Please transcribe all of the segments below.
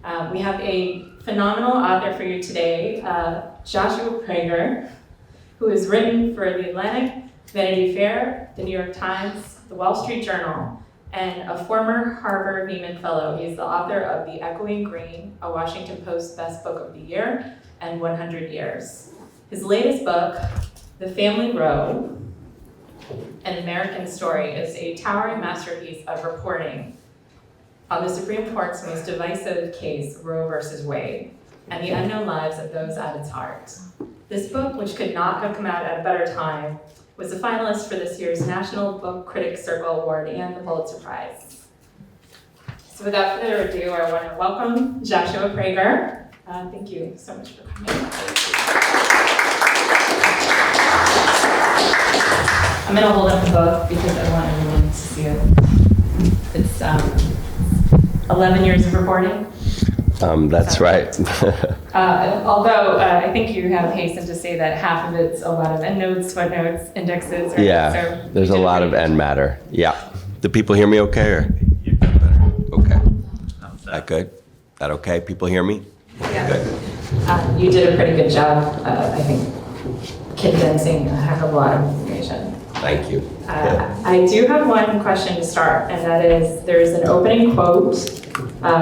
We have a phenomenal author for you today, Joshua Prager, who has written for The Atlantic, Vanity Fair, The New York Times, The Wall Street Journal, and a former Harvard Nieman Fellow. He's the author of The Echoing Green, a Washington Post Best Book of the Year, and 100 Years. His latest book, The Family Roe, An American Story, is a towering masterpiece of reporting on the Supreme Court's most divisive case, Roe versus Wade, and the unknown lives of those at its heart. This book, which could not have come out at a better time, was a finalist for this year's National Book Critics Circle Award and the Pulitzer Prize. So without further ado, I want to welcome Joshua Prager. Thank you so much for coming. I'm going to hold up the book because I want everyone to see it. It's 11 years of reporting. That's right. Although I think you have hastened to say that half of it's a lot of endnotes, footnotes, indexes. Right? Yeah, so there's a lot of end matter. Yeah. Do people hear me okay? Or? Okay. That good? That okay? People hear me? Yeah. Good. You did a pretty good job, I think, condensing a heck of a lot of information. Thank you. I do have one question to start, and that is, there's an opening quote,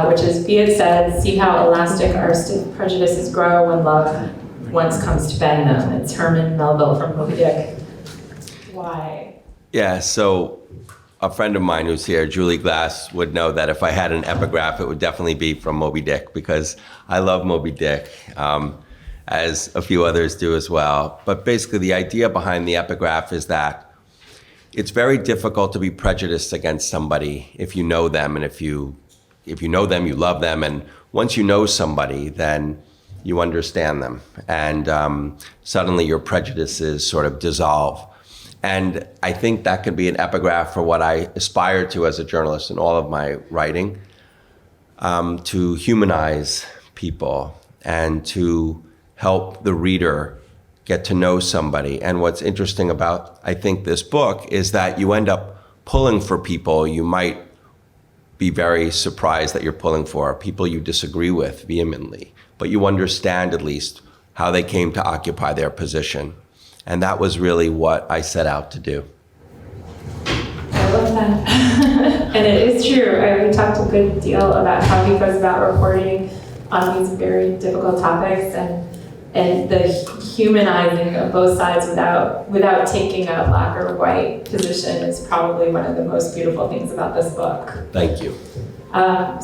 which is, "Be it said, see how elastic our stiff prejudices grow when love once comes to bend them." It's Herman Melville from Moby Dick. Why? Yeah, so a friend of mine who's here, Julie Glass, would know that if I had an epigraph, it would definitely be from Moby Dick, because I love Moby Dick, as a few others do as well. But basically the idea behind the epigraph is that it's very difficult to be prejudiced against somebody if you know them, and if you know them, you love them, and once you know somebody, then you understand them, and suddenly your prejudices sort of dissolve. And I think that could be an epigraph for what I aspire to as a journalist in all of my writing, to humanize people and to help the reader get to know somebody. And what's interesting about, I think, this book is that you end up pulling for people you might be very surprised that you're pulling for, people you disagree with vehemently, but you understand at least how they came to occupy their position. And that was really what I set out to do. I love that. And it is true. We talked a good deal about how he goes about reporting on these very difficult topics, and the humanizing of both sides without taking a black or white position is probably one of the most beautiful things about this book. Thank you.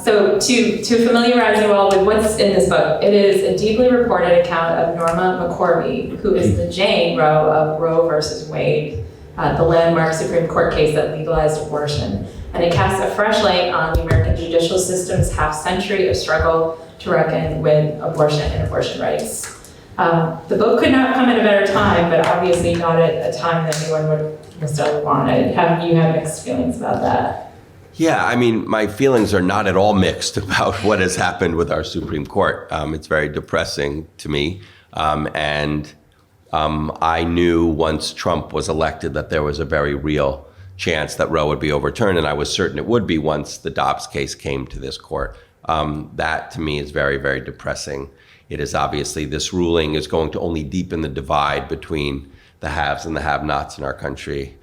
So to familiarize you all with what's in this book, it is a deeply reported account of Norma McCorvey, who is the Jane Roe of Roe versus Wade, the landmark Supreme Court case that legalized abortion. And it casts a fresh light on the American judicial system's half-century of struggle to reckon with abortion and abortion rights. The book could not come at a better time, but obviously not at a time that anyone would necessarily want it. You have mixed feelings about that? Yeah, I mean, my feelings are not at all mixed about what has happened with our Supreme Court. It's very depressing to me. And I knew once Trump was elected that there was a very real chance that Roe would be overturned, and I was certain it would be once the Dobbs case came to this court. That, to me, is very, very depressing. It is obviously, this ruling is going to only deepen the divide between the haves and the have-nots in our country.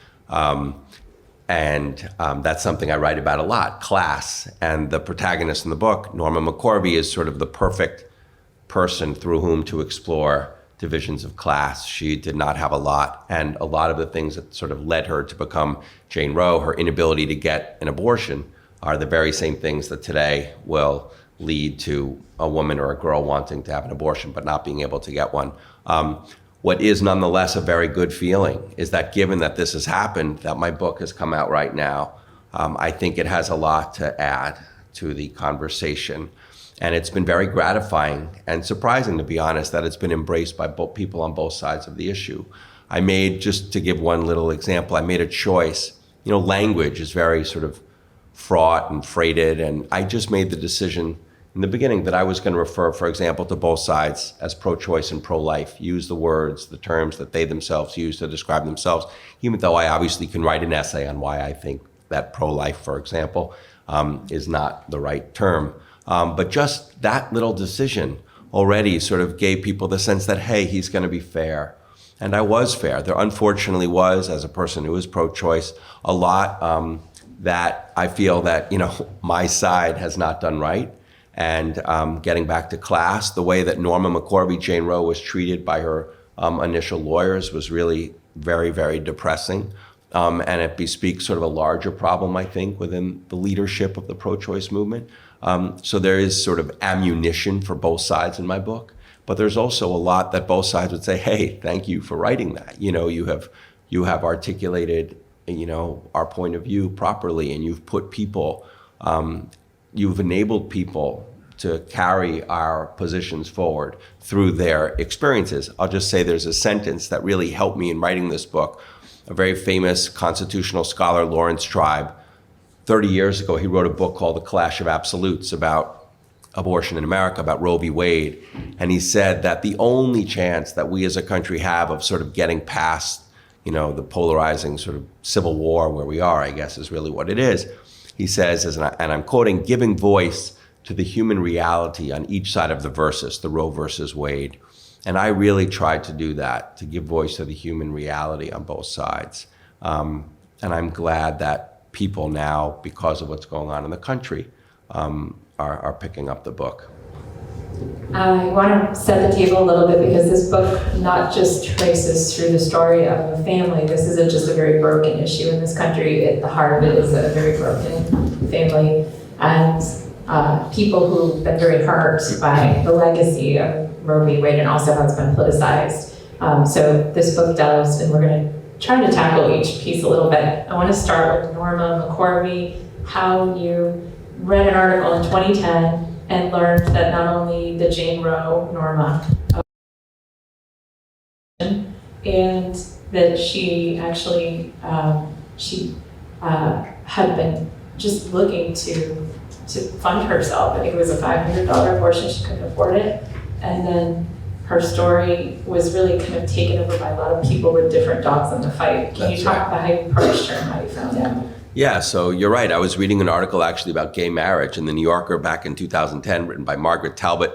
And that's something I write about a lot, class. And the protagonist in the book, Norma McCorvey, is sort of the perfect person through whom to explore divisions of class. She did not have a lot. And a lot of the things that sort of led her to become Jane Roe, her inability to get an abortion, are the very same things that today will lead to a woman or a girl wanting to have an abortion but not being able to get one. What is nonetheless a very good feeling is that, given that this has happened, that my book has come out right now, I think it has a lot to add to the conversation. And it's been very gratifying and surprising, to be honest, that it's been embraced by both people on both sides of the issue. I made, just to give one little example, I made a choice. You know, language is very sort of fraught and freighted, and I just made the decision in the beginning that I was going to refer, for example, to both sides as pro-choice and pro-life, use the words, the terms that they themselves use to describe themselves, even though I obviously can write an essay on why I think that pro-life, for example, is not the right term. But just that little decision already sort of gave people the sense that, hey, he's going to be fair. And I was fair. There unfortunately was, as a person who is pro-choice, a lot that I feel that, my side has not done right. And getting back to class, the way that Norma McCorvey, Jane Roe, was treated by her initial lawyers was really very, very depressing. And it bespeaks sort of a larger problem, I think, within the leadership of the pro-choice movement. So there is sort of ammunition for both sides in my book. But there's also a lot that both sides would say, hey, thank you for writing that. You have articulated, our point of view properly, and you've put people, you've enabled people to carry our positions forward through their experiences. I'll just say there's a sentence that really helped me in writing this book. A very famous constitutional scholar, Lawrence Tribe, 30 years ago, he wrote a book called The Clash of Absolutes about abortion in America, about Roe v. Wade. And he said that the only chance that we as a country have of sort of getting past, the polarizing sort of civil war where we are, I guess is really what it is. He says, and I'm quoting, giving voice to the human reality on each side of the versus, the Roe versus Wade. And I really tried to do that, to give voice to the human reality on both sides. And I'm glad that people now, because of what's going on in the country, are picking up the book. I want to set the table a little bit because this book not just traces through the story of a family. This isn't just a very broken issue in this country. At the heart of it is a very broken family and people who've been very hurt by the legacy of Roe v. Wade and also how it's been politicized. So this book does, and we're going to try to tackle each piece a little bit. I want to start with Norma McCorvey, how you read an article in 2010 and learned that not only the Jane Roe Norma and that she actually had been just looking to fund herself. I think it was a $500 abortion, she couldn't afford it. And then her story was really kind of taken over by a lot of people with different dogs in the fight. Can you talk about how you approached her and how you found out? Yeah, so you're right. I was reading an article actually about gay marriage in the New Yorker back in 2010, written by Margaret Talbot.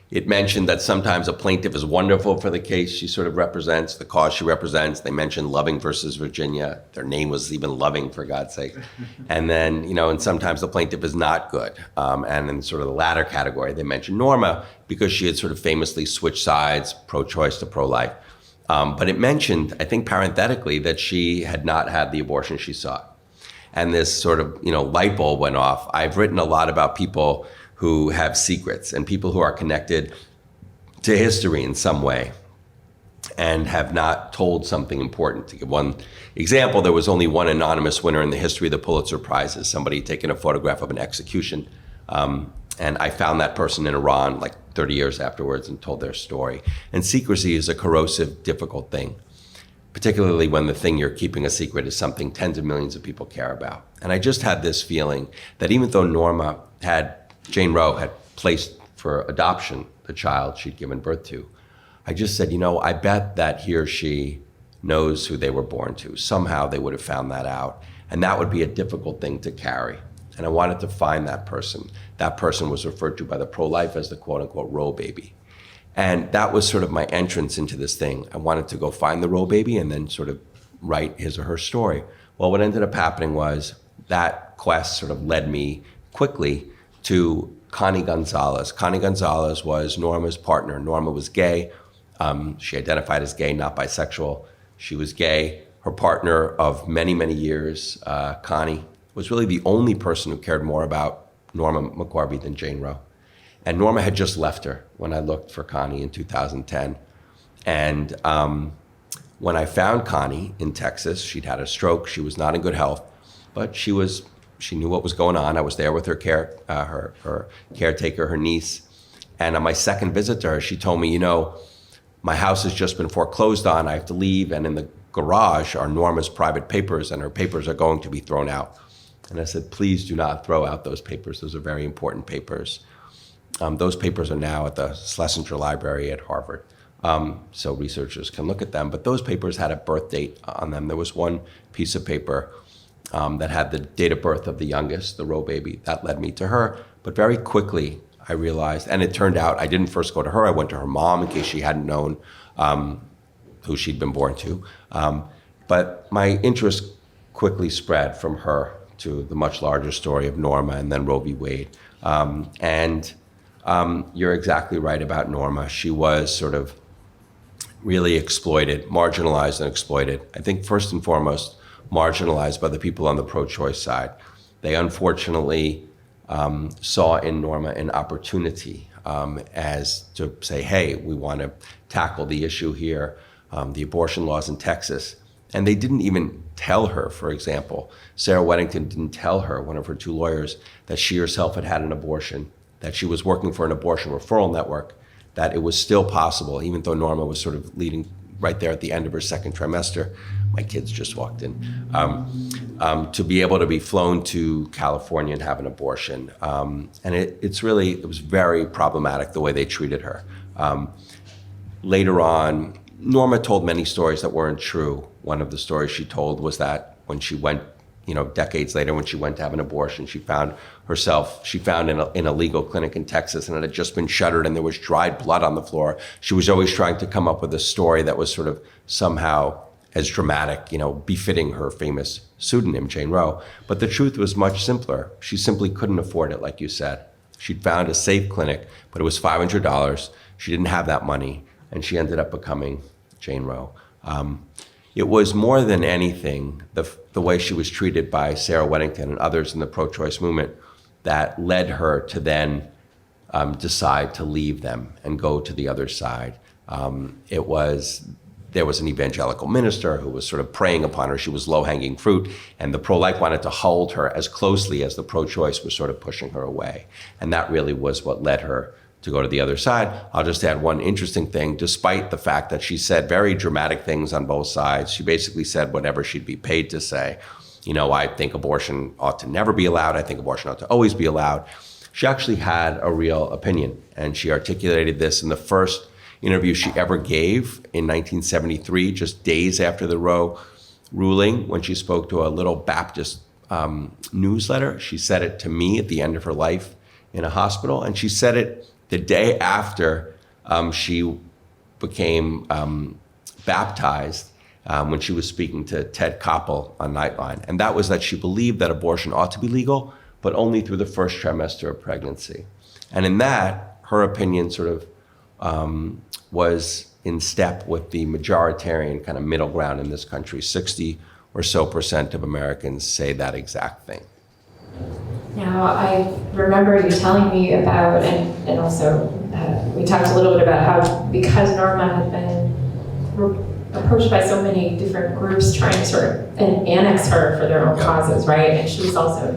It mentioned that sometimes a plaintiff is wonderful for the case she sort of represents, the cause she represents. They mentioned Loving versus Virginia. Their name was even Loving, for God's sake. And then, and sometimes the plaintiff is not good. And in sort of the latter category, they mentioned Norma because she had sort of famously switched sides, pro-choice to pro-life. But it mentioned, I think parenthetically, that she had not had the abortion she sought. And this sort of, light bulb went off. I've written a lot about people who have secrets and people who are connected to history in some way and have not told something important. To give one example, there was only one anonymous winner in the history of the Pulitzer Prizes, somebody taking a photograph of an execution. And I found that person in Iran like 30 years afterwards and told their story. And secrecy is a corrosive, difficult thing, particularly when the thing you're keeping a secret is something tens of millions of people care about. And I just had this feeling that even though Jane Roe had placed for adoption the child she'd given birth to, I just said, I bet that he or she knows who they were born to. Somehow they would have found that out. And that would be a difficult thing to carry. And I wanted to find that person. That person was referred to by the pro-life as the quote unquote Roe baby. And that was sort of my entrance into this thing. I wanted to go find the Roe baby and then sort of write his or her story. Well, what ended up happening was that quest sort of led me quickly to Connie Gonzalez. Connie Gonzalez was Norma's partner. Norma was gay. She identified as gay, not bisexual. She was gay. Her partner of many, many years, Connie, was really the only person who cared more about Norma McCorvey than Jane Roe. And Norma had just left her when I looked for Connie in 2010. And when I found Connie in Texas, she'd had a stroke. She was not in good health, but she knew what was going on. I was there with her caretaker, her niece. And on my second visit to her, she told me, my house has just been foreclosed on. I have to leave. And in the garage are Norma's private papers, and her papers are going to be thrown out. And I said, please do not throw out those papers. Those are very important papers. Those papers are now at the Schlesinger Library at Harvard, so researchers can look at them. But those papers had a birth date on them. There was one piece of paper that had the date of birth of the youngest, the Roe baby. That led me to her. But very quickly, I realized, and it turned out I didn't first go to her. I went to her mom in case she hadn't known who she'd been born to. But my interest quickly spread from her to the much larger story of Norma and then Roe v. Wade. You're exactly right about Norma. She was sort of really exploited, marginalized and exploited. I think first and foremost, marginalized by the people on the pro-choice side. They unfortunately saw in Norma an opportunity as to say, hey, we want to tackle the issue here, the abortion laws in Texas. And they didn't even tell her, for example, Sarah Weddington didn't tell her, one of her two lawyers, that she herself had had an abortion, that she was working for an abortion referral network, that it was still possible, even though Norma was sort of leading right there at the end of her second trimester. My kids just walked in. To be able to be flown to California and have an abortion. And it was very problematic the way they treated her. Later on, Norma told many stories that weren't true. One of the stories she told was that when she went, decades later, when she went to have an abortion, she found in a legal clinic in Texas, and it had just been shuttered and there was dried blood on the floor. She was always trying to come up with a story that was sort of somehow as dramatic, befitting her famous pseudonym, Jane Roe. But the truth was much simpler. She simply couldn't afford it, like you said. She'd found a safe clinic, but it was $500. She didn't have that money, and she ended up becoming Jane Roe. It was more than anything the way she was treated by Sarah Weddington and others in the pro-choice movement that led her to then decide to leave them and go to the other side. There was an evangelical minister who was sort of preying upon her. She was low-hanging fruit, and the pro-life wanted to hold her as closely as the pro-choice was sort of pushing her away. And that really was what led her to go to the other side. I'll just add one interesting thing. Despite the fact that she said very dramatic things on both sides, she basically said whatever she'd be paid to say. I think abortion ought to never be allowed. I think abortion ought to always be allowed. She actually had a real opinion, and she articulated this in the first interview she ever gave in 1973, just days after the Roe ruling, when she spoke to a little Baptist newsletter. She said it to me at the end of her life in a hospital, and she said it the day after she became baptized when she was speaking to Ted Koppel on Nightline. And that was that she believed that abortion ought to be legal, but only through the first trimester of pregnancy. And in that, her opinion sort of was in step with the majoritarian kind of middle ground in this country. 60% or so of Americans say that exact thing. Now, I remember you telling me about, and also we talked a little bit about how, because Norma had been approached by so many different groups trying to sort of annex her for their own causes, right? And she was also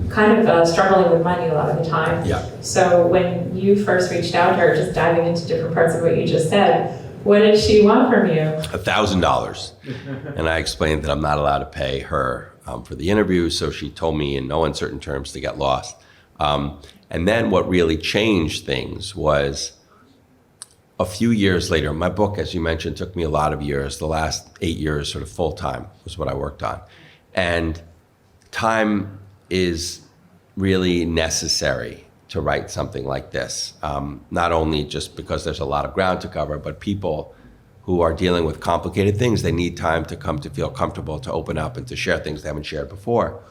kind of struggling with money a lot of the time. Yeah. So when you first reached out to her, just diving into different parts of what you just said, what did she want from you? $1,000. And I explained that I'm not allowed to pay her for the interview, so she told me in no uncertain terms to get lost. And then what really changed things was a few years later. My book, as you mentioned, took me a lot of years. The last 8 years, sort of full-time, was what I worked on. And time is really necessary to write something like this, not only just because there's a lot of ground to cover, but people who are dealing with complicated things, they need time to come to feel comfortable, to open up and to share things they haven't shared before.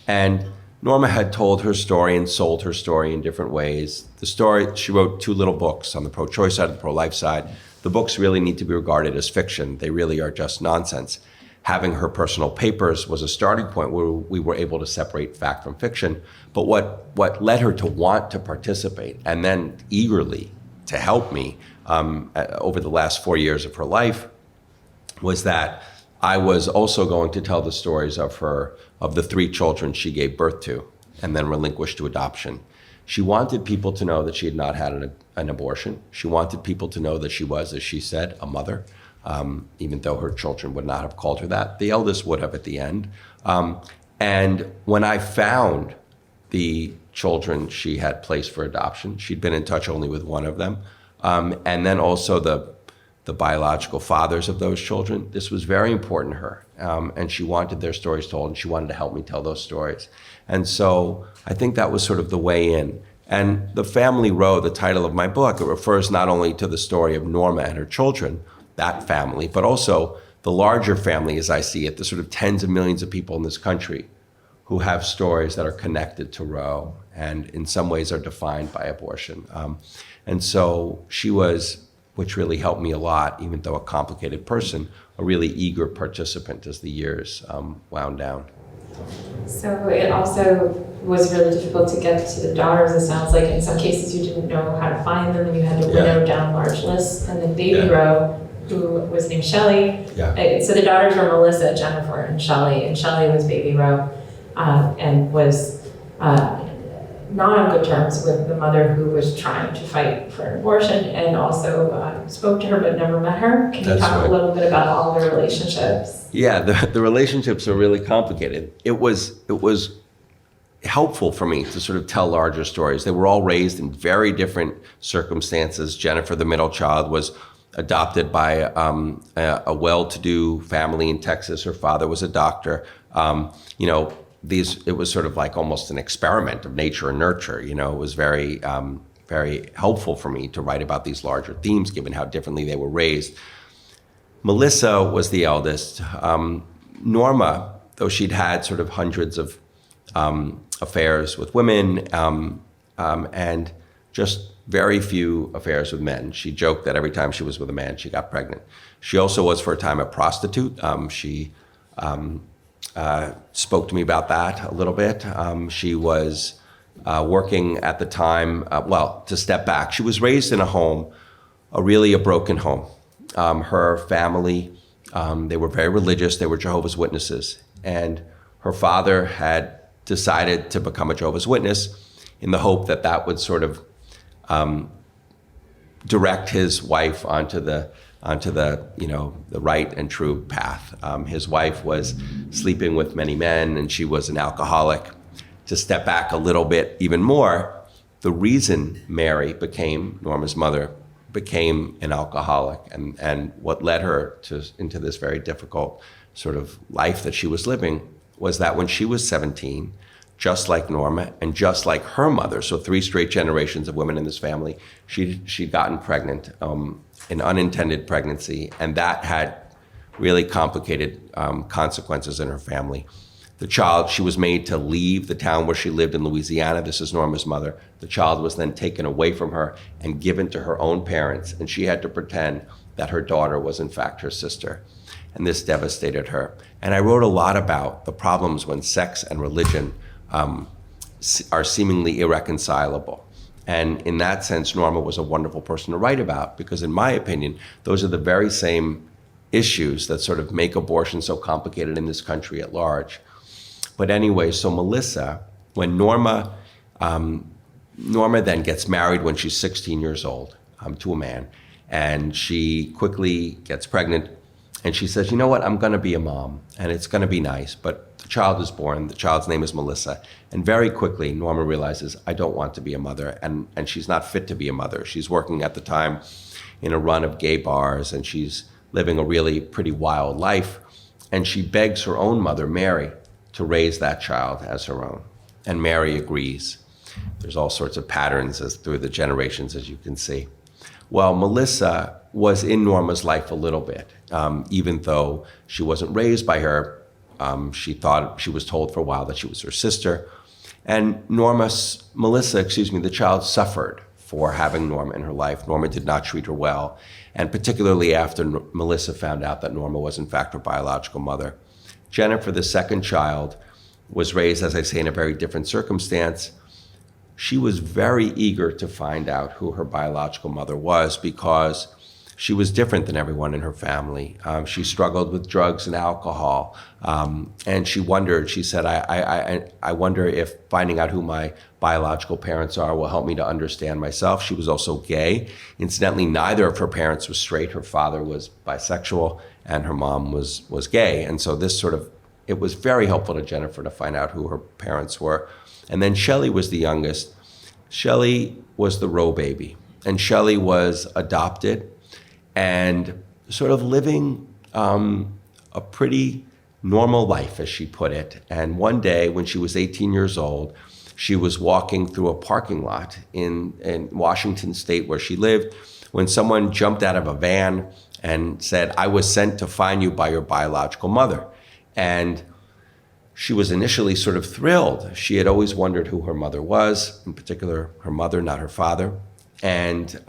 And Norma had told her story and sold her story in different ways. The story, she wrote 2 little books on the pro-choice side and the pro-life side. The books really need to be regarded as fiction. They really are just nonsense. Having her personal papers was a starting point where we were able to separate fact from fiction. But what led her to want to participate and then eagerly to help me over the last 4 years of her life was that I was also going to tell the stories of the 3 children she gave birth to and then relinquished to adoption. She wanted people to know that she had not had an abortion. She wanted people to know that she was, as she said, a mother, even though her children would not have called her that. The eldest would have at the end. And when I found the children she had placed for adoption, she'd been in touch only with one of them. And then also the the biological fathers of those children. This was very important to her, and she wanted their stories told, and she wanted to help me tell those stories. And so I think that was sort of the way in. And the Family Roe, the title of my book, it refers not only to the story of Norma and her children, that family, but also the larger family as I see it, the sort of tens of millions of people in this country who have stories that are connected to Roe and in some ways are defined by abortion. And so she was, which really helped me a lot, even though a complicated person, a really eager participant as the years wound down. So it also was really difficult to get to the daughters. It sounds like in some cases you didn't know how to find them and you had to winnow down large lists. And then Baby Roe, who was named Shelley. So the daughters were Melissa, Jennifer, and Shelley was Baby Roe, and was not on good terms with the mother who was trying to fight for an abortion, and also spoke to her but never met her. Can you talk a little bit about all their relationships? Yeah, the relationships are really complicated. It was helpful for me to sort of tell larger stories. They were all raised in very different circumstances. Jennifer, the middle child, was adopted by a well-to-do family in Texas. Her father was a doctor. It was sort of like almost an experiment of nature and nurture. It was very, very helpful for me to write about these larger themes, given how differently they were raised. Melissa was the eldest. Norma, though she'd had sort of hundreds of affairs with women and just very few affairs with men. She joked that every time she was with a man, she got pregnant. She also was for a time a prostitute. She spoke to me about that a little bit. She was working at the time, to step back, she was raised in a home, a broken home. Her family, they were very religious. They were Jehovah's Witnesses. And her father had decided to become a Jehovah's Witness in the hope that that would sort of direct his wife onto the right and true path. His wife was sleeping with many men, and she was an alcoholic. To step back a little bit even more, the reason Mary became Norma's mother became an alcoholic, and what led her into this very difficult sort of life that she was living was that when she was 17, just like Norma and just like her mother, so 3 straight generations of women in this family, she'd gotten pregnant, an unintended pregnancy, and that had really complicated consequences in her family. The child, she was made to leave the town where she lived in Louisiana. This is Norma's mother. The child was then taken away from her and given to her own parents, and she had to pretend that her daughter was in fact her sister. And this devastated her. And I wrote a lot about the problems when sex and religion are seemingly irreconcilable. And in that sense, Norma was a wonderful person to write about, because in my opinion, those are the very same issues that sort of make abortion so complicated in this country at large. But anyway, so Melissa, when Norma then gets married when she's 16 years old to a man, and she quickly gets pregnant, and she says, you know what, I'm gonna be a mom, and it's gonna be nice, but the child is born, the child's name is Melissa, and very quickly Norma realizes, I don't want to be a mother, and she's not fit to be a mother. She's working at the time in a run of gay bars, and she's living a really pretty wild life, and she begs her own mother, Mary, to raise that child as her own. And Mary agrees. There's all sorts of patterns through the generations, as you can see. Well, Melissa was in Norma's life a little bit, even though she wasn't raised by her. She was told for a while that she was her sister. And Melissa, the child suffered for having Norma in her life. Norma did not treat her well, and particularly after Melissa found out that Norma was in fact her biological mother. Jennifer, the second child, was raised, as I say, in a very different circumstance. She was very eager to find out who her biological mother was, because she was different than everyone in her family. She struggled with drugs and alcohol, and she wondered, she said, I wonder if finding out who my biological parents are will help me to understand myself. She was also gay. Incidentally, neither of her parents was straight. Her father was bisexual, and her mom was gay. And so it was very helpful to Jennifer to find out who her parents were. And then Shelley was the youngest. Shelley was the Roe baby, and Shelley was adopted. and sort of living a pretty normal life, as she put it. And one day when she was 18 years old, she was walking through a parking lot in Washington State where she lived when someone jumped out of a van and said, "I was sent to find you by your biological mother." And she was initially sort of thrilled. She had always wondered who her mother was, in particular her mother, not her father. And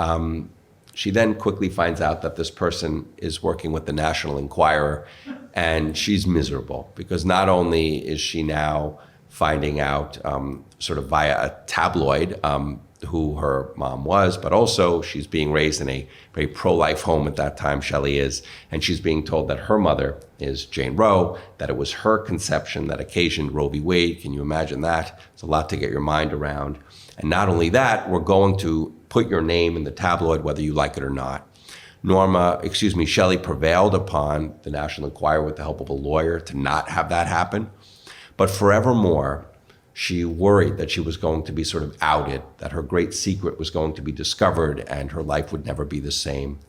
she then quickly finds out that this person is working with the National Enquirer, and she's miserable because not only is she now finding out sort of via a tabloid who her mom was, but also she's being raised in a very pro-life home at that time, Shelley is, and she's being told that her mother is Jane Roe, that it was her conception that occasioned Roe v. Wade. Can you imagine that? It's a lot to get your mind around. And not only that, we're going to put your name in the tabloid whether you like it or not. Shelley prevailed upon the National Enquirer with the help of a lawyer to not have that happen. But forevermore, she worried that she was going to be sort of outed, that her great secret was going to be discovered and her life would never be the same.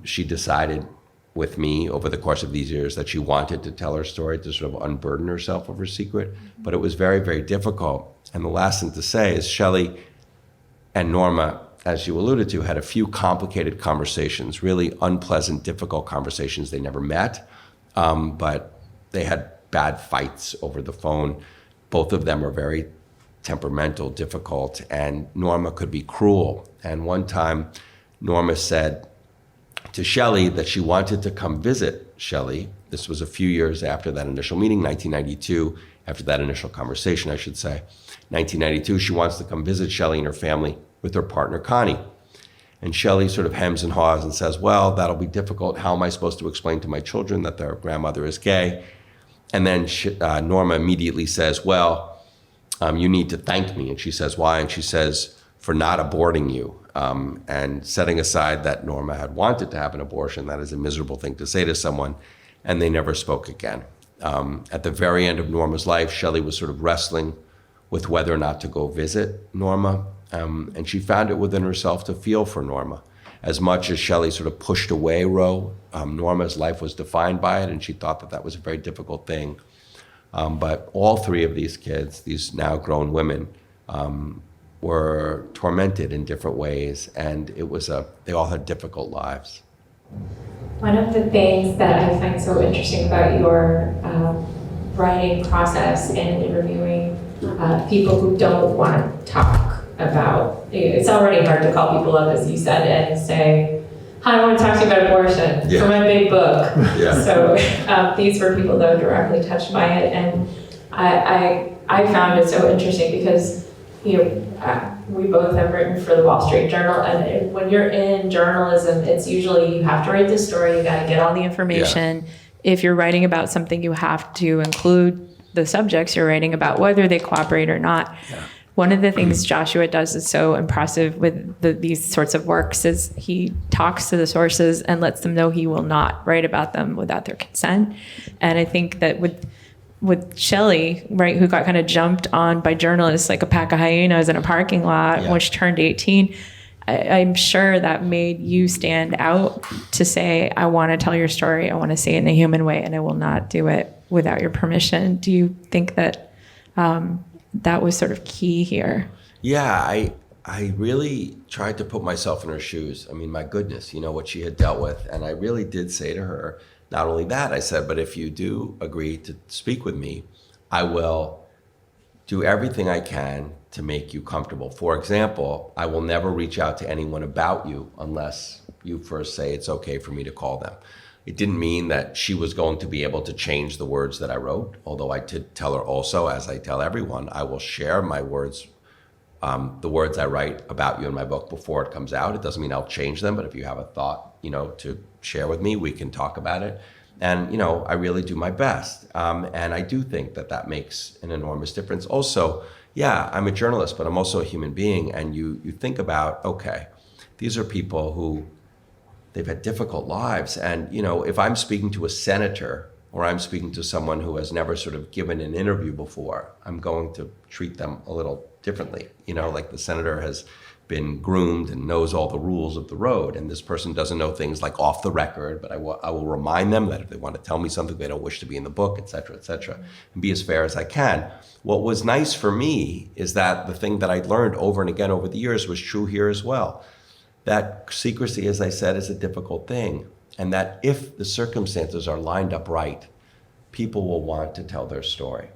She decided with me over the course of these years that she wanted to tell her story, to sort of unburden herself of her secret, but it was very, very difficult. And the last thing to say is Shelley and Norma, as you alluded to, had a few complicated conversations, really unpleasant, difficult conversations. They never met, but they had bad fights over the phone. Both of them are very temperamental, difficult, and Norma could be cruel. And one time, Norma said to Shelley that she wanted to come visit Shelley. This was a few years after that initial meeting, 1992, after that initial conversation, I should say. 1992, she wants to come visit Shelley and her family with her partner, Connie. And Shelley sort of hems and haws and says, well, that'll be difficult. How am I supposed to explain to my children that their grandmother is gay? And then Norma immediately says, well, you need to thank me. And she says, why? And she says, for not aborting you. And setting aside that Norma had wanted to have an abortion, that is a miserable thing to say to someone. And they never spoke again. At the very end of Norma's life, Shelley was sort of wrestling with whether or not to go visit Norma. And she found it within herself to feel for Norma. As much as Shelley sort of pushed away Roe, Norma's life was defined by it, and she thought that that was a very difficult thing. But all three of these kids, these now grown women, were tormented in different ways, and they all had difficult lives. One of the things that I find so interesting about your writing process and interviewing people who don't want to talk about, it's already hard to call people up, as you said, and say, hi, I want to talk to you about abortion for my big book. Yeah. So these were people that were directly touched by it, and I found it so interesting because we both have written for the Wall Street Journal, and when you're in journalism, it's usually you have to write the story, you got to get all the information. Yeah. If you're writing about something, you have to include the subjects you're writing about, whether they cooperate or not. Yeah. One of the things Joshua does is so impressive with these sorts of works is he talks to the sources and lets them know he will not write about them without their consent. And I think that with Shelley, right, who got kind of jumped on by journalists like a pack of hyenas in a parking lot when she turned 18, I'm sure that made you stand out to say, I want to tell your story, I want to say it in a human way, and I will not do it without your permission. Do you think that that was sort of key here? Yeah, I really tried to put myself in her shoes. I mean, my goodness, what she had dealt with. And I really did say to her, not only that, I said, but if you do agree to speak with me, I will do everything I can to make you comfortable. For example, I will never reach out to anyone about you unless you first say it's okay for me to call them. It didn't mean that she was going to be able to change the words that I wrote, although I did tell her also, as I tell everyone, I will share my words, the words I write about you in my book before it comes out. It doesn't mean I'll change them, but if you have a thought, to share with me, we can talk about it. And, I really do my best. And I do think that makes an enormous difference. Also, yeah, I'm a journalist, but I'm also a human being. And you think about, okay, these are people who they've had difficult lives. And, if I'm speaking to a senator or I'm speaking to someone who has never sort of given an interview before, I'm going to treat them a little differently. Like the senator has been groomed and knows all the rules of the road. And this person doesn't know things like off the record, but I will remind them that if they want to tell me something they don't wish to be in the book, et cetera, and be as fair as I can. What was nice for me is that the thing that I'd learned over and again over the years was true here as well. That secrecy, as I said, is a difficult thing. And that if the circumstances are lined up right, people will want to tell their story.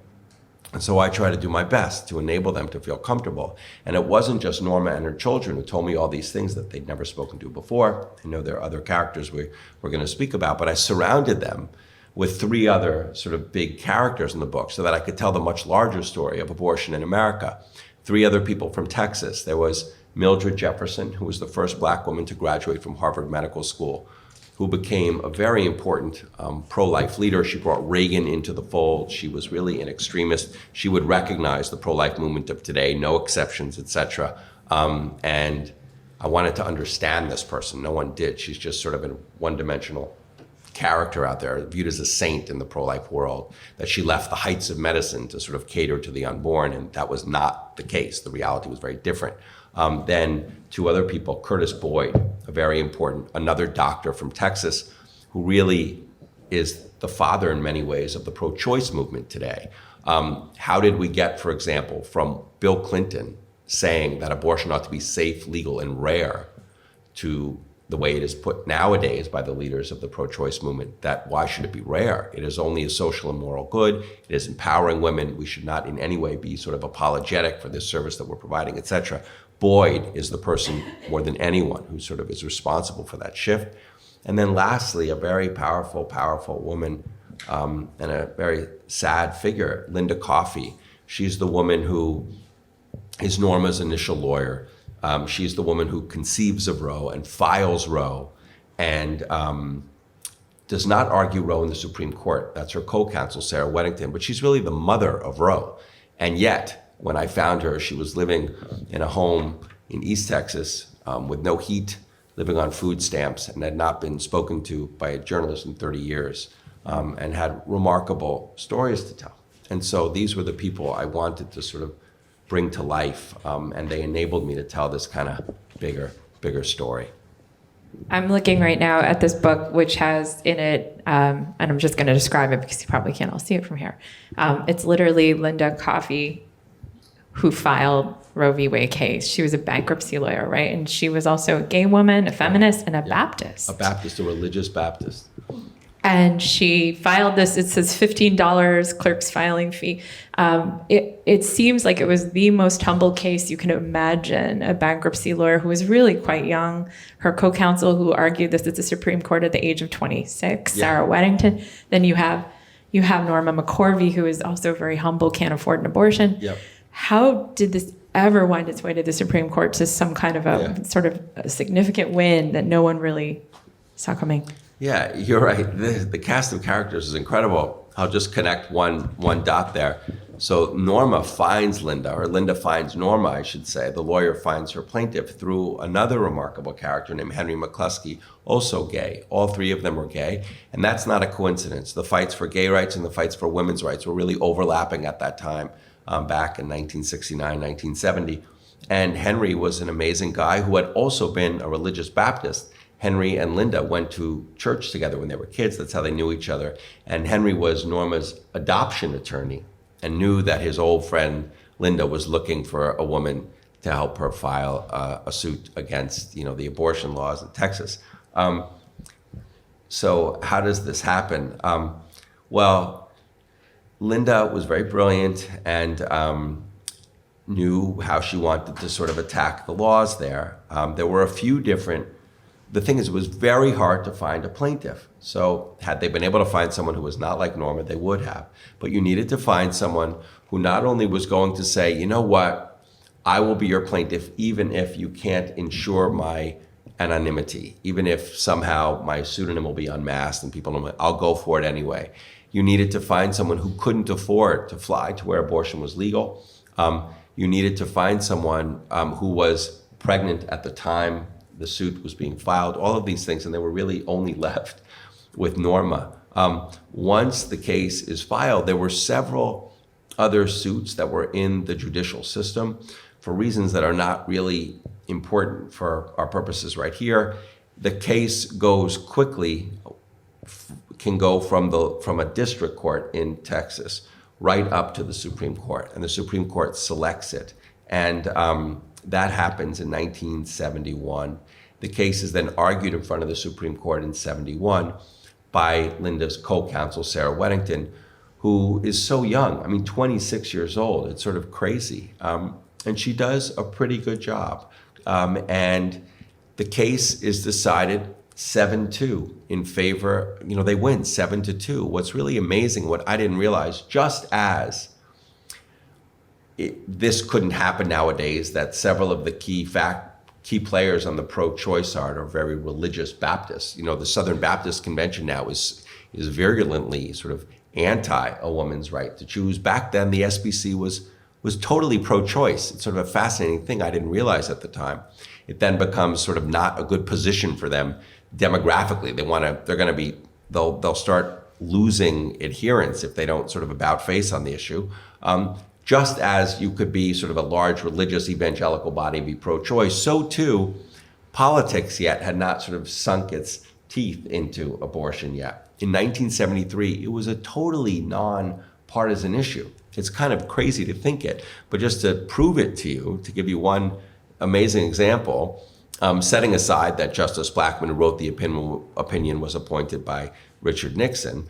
And so I try to do my best to enable them to feel comfortable. And it wasn't just Norma and her children who told me all these things that they'd never spoken to before. I know there are other characters we're going to speak about, but I surrounded them with 3 other sort of big characters in the book so that I could tell the much larger story of abortion in America. 3 other people from Texas. There was Mildred Jefferson, who was the first Black woman to graduate from Harvard Medical School, who became a very important pro-life leader. She brought Reagan into the fold. She was really an extremist. She would recognize the pro-life movement of today, no exceptions, et cetera. And I wanted to understand this person. No one did. She's just sort of a one-dimensional character out there, viewed as a saint in the pro-life world, that she left the heights of medicine to sort of cater to the unborn, and that was not the case. The reality was very different. Then 2 other people, Curtis Boyd, a very important, another doctor from Texas, who really is the father in many ways of the pro-choice movement today. How did we get, for example, from Bill Clinton saying that abortion ought to be safe, legal, and rare to the way it is put nowadays by the leaders of the pro-choice movement, that why should it be rare? It is only a social and moral good. It is empowering women. We should not in any way be sort of apologetic for this service that we're providing, et cetera. Boyd is the person more than anyone who sort of is responsible for that shift. And then lastly, a very powerful, powerful woman and a very sad figure, Linda Coffey. She's the woman who is Norma's initial lawyer. She's the woman who conceives of Roe and files Roe and does not argue Roe in the Supreme Court. That's her co-counsel, Sarah Weddington, but she's really the mother of Roe. And yet, when I found her, she was living in a home in East Texas with no heat, living on food stamps, and had not been spoken to by a journalist in 30 years, and had remarkable stories to tell. And so these were the people I wanted to sort of bring to life, and they enabled me to tell this kind of bigger story. I'm looking right now at this book, which has in it, and I'm just going to describe it because you probably can't all see it from here. It's literally Linda Coffey, who filed Roe v. Wade case. She was a bankruptcy lawyer, right? And she was also a gay woman, a feminist, and a Baptist. A Baptist, a religious Baptist. And she filed this. It says $15 clerk's filing fee. It seems like it was the most humble case you can imagine. A bankruptcy lawyer who was really quite young. Her co-counsel who argued this at the Supreme Court at the age of 26, Sarah Weddington. Then you have Norma McCorvey, who is also very humble, can't afford an abortion. Yep. How did this ever wind its way to the Supreme Court to some kind of a sort of a significant win that no one really saw coming? Yeah, you're right. The cast of characters is incredible. I'll just connect one dot there. So Norma finds Linda, or Linda finds Norma, I should say. The lawyer finds her plaintiff through another remarkable character named Henry McCluskey, also gay. All 3 of them were gay, and that's not a coincidence. The fights for gay rights and the fights for women's rights were really overlapping at that time, back in 1969, 1970. And Henry was an amazing guy who had also been a religious Baptist. Henry and Linda went to church together when they were kids. That's how they knew each other. And Henry was Norma's adoption attorney and knew that his old friend Linda was looking for a woman to help her file a suit against, the abortion laws in Texas. So how does this happen? Well, Linda was very brilliant and knew how she wanted to sort of attack the laws there. There were a few different. The thing is, it was very hard to find a plaintiff. So had they been able to find someone who was not like Norma, they would have. But you needed to find someone who not only was going to say, you know what, I will be your plaintiff even if you can't ensure my anonymity, even if somehow my pseudonym will be unmasked and people know, I'll go for it anyway. You needed to find someone who couldn't afford to fly to where abortion was legal. You needed to find someone who was pregnant at the time the suit was being filed, all of these things, and they were really only left with Norma. Once the case is filed, there were several other suits that were in the judicial system for reasons that are not really important for our purposes right here. The case goes quickly, can go from a district court in Texas right up to the Supreme Court, and the Supreme Court selects it. And that happens in 1971. The case is then argued in front of the Supreme Court in 71 by Linda's co-counsel, Sarah Weddington, who is so young. I mean, 26 years old. It's sort of crazy. And she does a pretty good job. And the case is decided 7-2 in favor, they win 7-2. What's really amazing, what I didn't realize, just as this couldn't happen nowadays, that several of the key players on the pro-choice side are very religious Baptists. The Southern Baptist Convention now is virulently sort of anti a woman's right to choose. Back then, the SBC was totally pro-choice. It's sort of a fascinating thing I didn't realize at the time. It then becomes sort of not a good position for them demographically. They'll start losing adherents if they don't sort of about face on the issue. Just as you could be sort of a large religious evangelical body and be pro-choice, so too politics yet had not sort of sunk its teeth into abortion yet. In 1973, it was a totally non-partisan issue. It's kind of crazy to think it, but just to prove it to you, to give you one amazing example, setting aside that Justice Blackmun, who wrote the opinion, was appointed by Richard Nixon,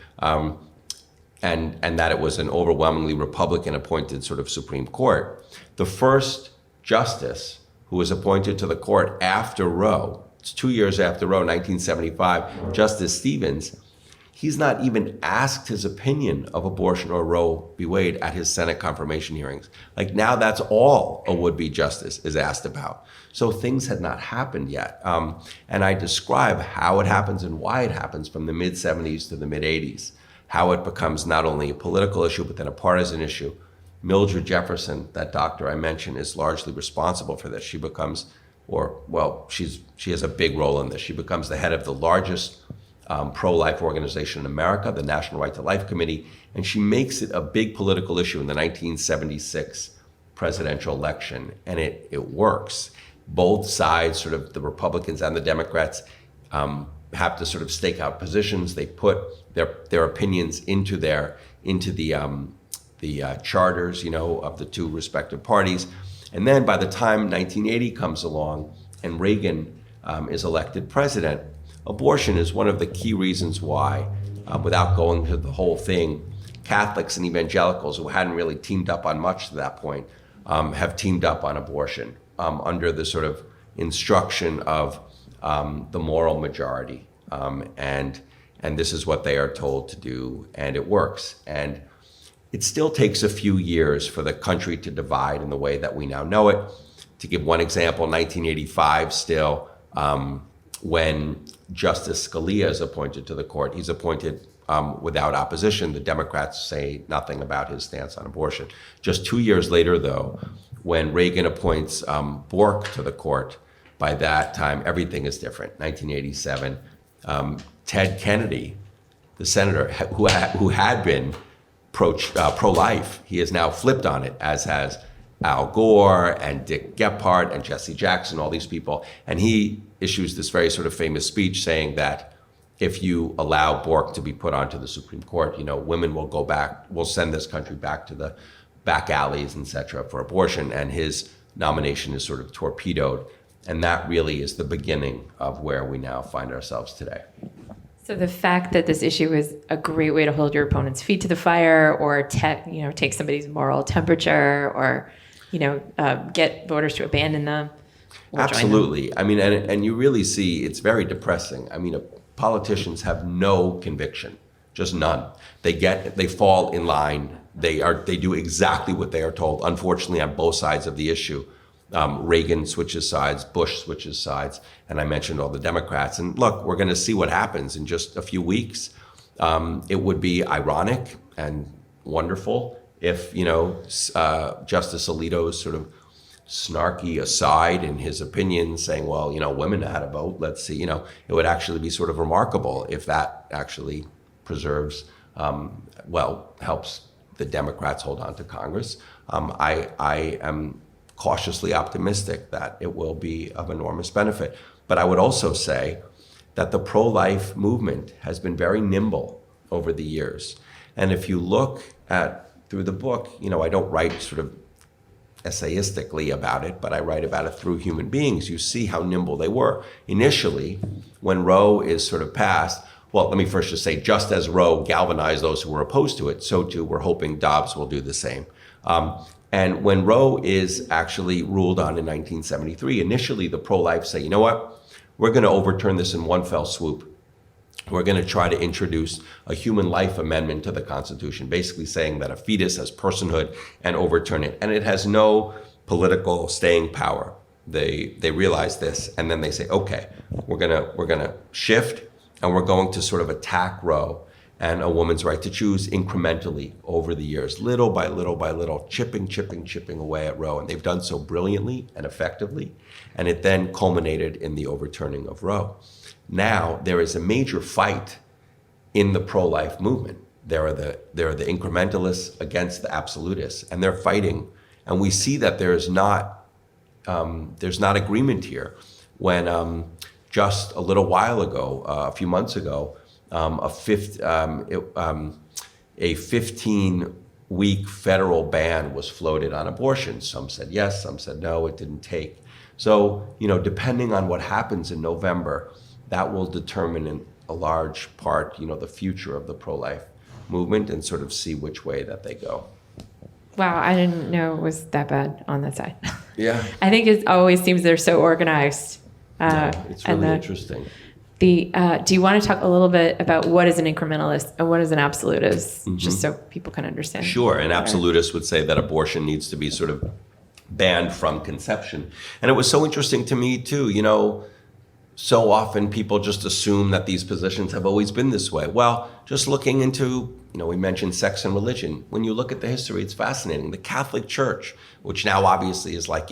and that it was an overwhelmingly Republican-appointed sort of Supreme Court, the first justice who was appointed to the court after Roe, it's 2 years after Roe, 1975, Justice Stevens, he's not even asked his opinion of abortion or Roe v. Wade at his Senate confirmation hearings. Like, now that's all a would-be justice is asked about. So things had not happened yet. And I describe how it happens and why it happens from the mid-70s to the mid-80s, how it becomes not only a political issue, but then a partisan issue. Mildred Jefferson, that doctor I mentioned, is largely responsible for this. She becomes, she has a big role in this. She becomes the head of the largest pro-life organization in America, the National Right to Life Committee, and she makes it a big political issue in the 1976 presidential election, and it works. Both sides, sort of the Republicans and the Democrats, have to sort of stake out positions. They put their opinions into the charters, of the two respective parties. And then by the time 1980 comes along and Reagan is elected president, abortion is one of the key reasons why, without going to the whole thing, Catholics and evangelicals who hadn't really teamed up on much to that point have teamed up on abortion under the sort of instruction of the moral majority. And this is what they are told to do, and it works. And it still takes a few years for the country to divide in the way that we now know it. To give one example, 1985 still, when Justice Scalia is appointed to the court, he's appointed without opposition. The Democrats say nothing about his stance on abortion. Just 2 years later, though, when Reagan appoints Bork to the court, by that time, everything is different. 1987, Ted Kennedy, the senator who had been pro-life, he has now flipped on it, as has Al Gore and Dick Gephardt and Jesse Jackson, all these people. And he issues this very sort of famous speech saying that if you allow Bork to be put onto the Supreme Court, women will go back, we'll send this country back to the back alleys, et cetera, for abortion. And his nomination is sort of torpedoed. And that really is the beginning of where we now find ourselves today. So the fact that this issue is a great way to hold your opponent's feet to the fire, or take somebody's moral temperature, or get voters to abandon them. Absolutely. I mean, and you really see it's very depressing. I mean, politicians have no conviction, just none. They fall in line. They do exactly what they are told. Unfortunately, on both sides of the issue. Reagan switches sides, Bush switches sides, and I mentioned all the Democrats. And look, we're going to see what happens in just a few weeks. It would be ironic and wonderful if, Justice Alito's sort of snarky aside in his opinion saying, well, women know how to vote, let's see, it would actually be sort of remarkable if that actually preserves, helps the Democrats hold on to Congress. I am cautiously optimistic that it will be of enormous benefit. But I would also say that the pro-life movement has been very nimble over the years. And if you look through the book, I don't write sort of essayistically about it, but I write about it through human beings. You see how nimble they were. Initially, when Roe is sort of passed, well, let me first just say, just as Roe galvanized those who were opposed to it, so too we're hoping Dobbs will do the same. And when Roe is actually ruled on in 1973, initially the pro-life say, you know what, we're going to overturn this in one fell swoop. We're going to try to introduce a human life amendment to the Constitution, basically saying that a fetus has personhood and overturn it. And it has no political staying power. They realize this, and then they say, okay, we're gonna shift, and we're going to sort of attack Roe and a woman's right to choose incrementally over the years, little by little by little, chipping away at Roe. And they've done so brilliantly and effectively. And it then culminated in the overturning of Roe. Now there is a major fight in the pro-life movement. There are the incrementalists against the absolutists, and they're fighting. And we see that there's not agreement here. When just a little while ago, a few months ago, a 15-week federal ban was floated on abortion. Some said yes, some said no, it didn't take. So, depending on what happens in November, that will determine in a large part, the future of the pro-life movement and sort of see which way that they go. Wow, I didn't know it was that bad on that side. Yeah. I think it always seems they're so organized. It's really interesting. Do you want to talk a little bit about what is an incrementalist and what is an absolutist, just so people can understand? Sure, an absolutist would say that abortion needs to be sort of banned from conception. And it was so interesting to me too, so often people just assume that these positions have always been this way. Well, just looking into, we mentioned sex and religion. When you look at the history, it's fascinating. The Catholic Church, which now obviously is like,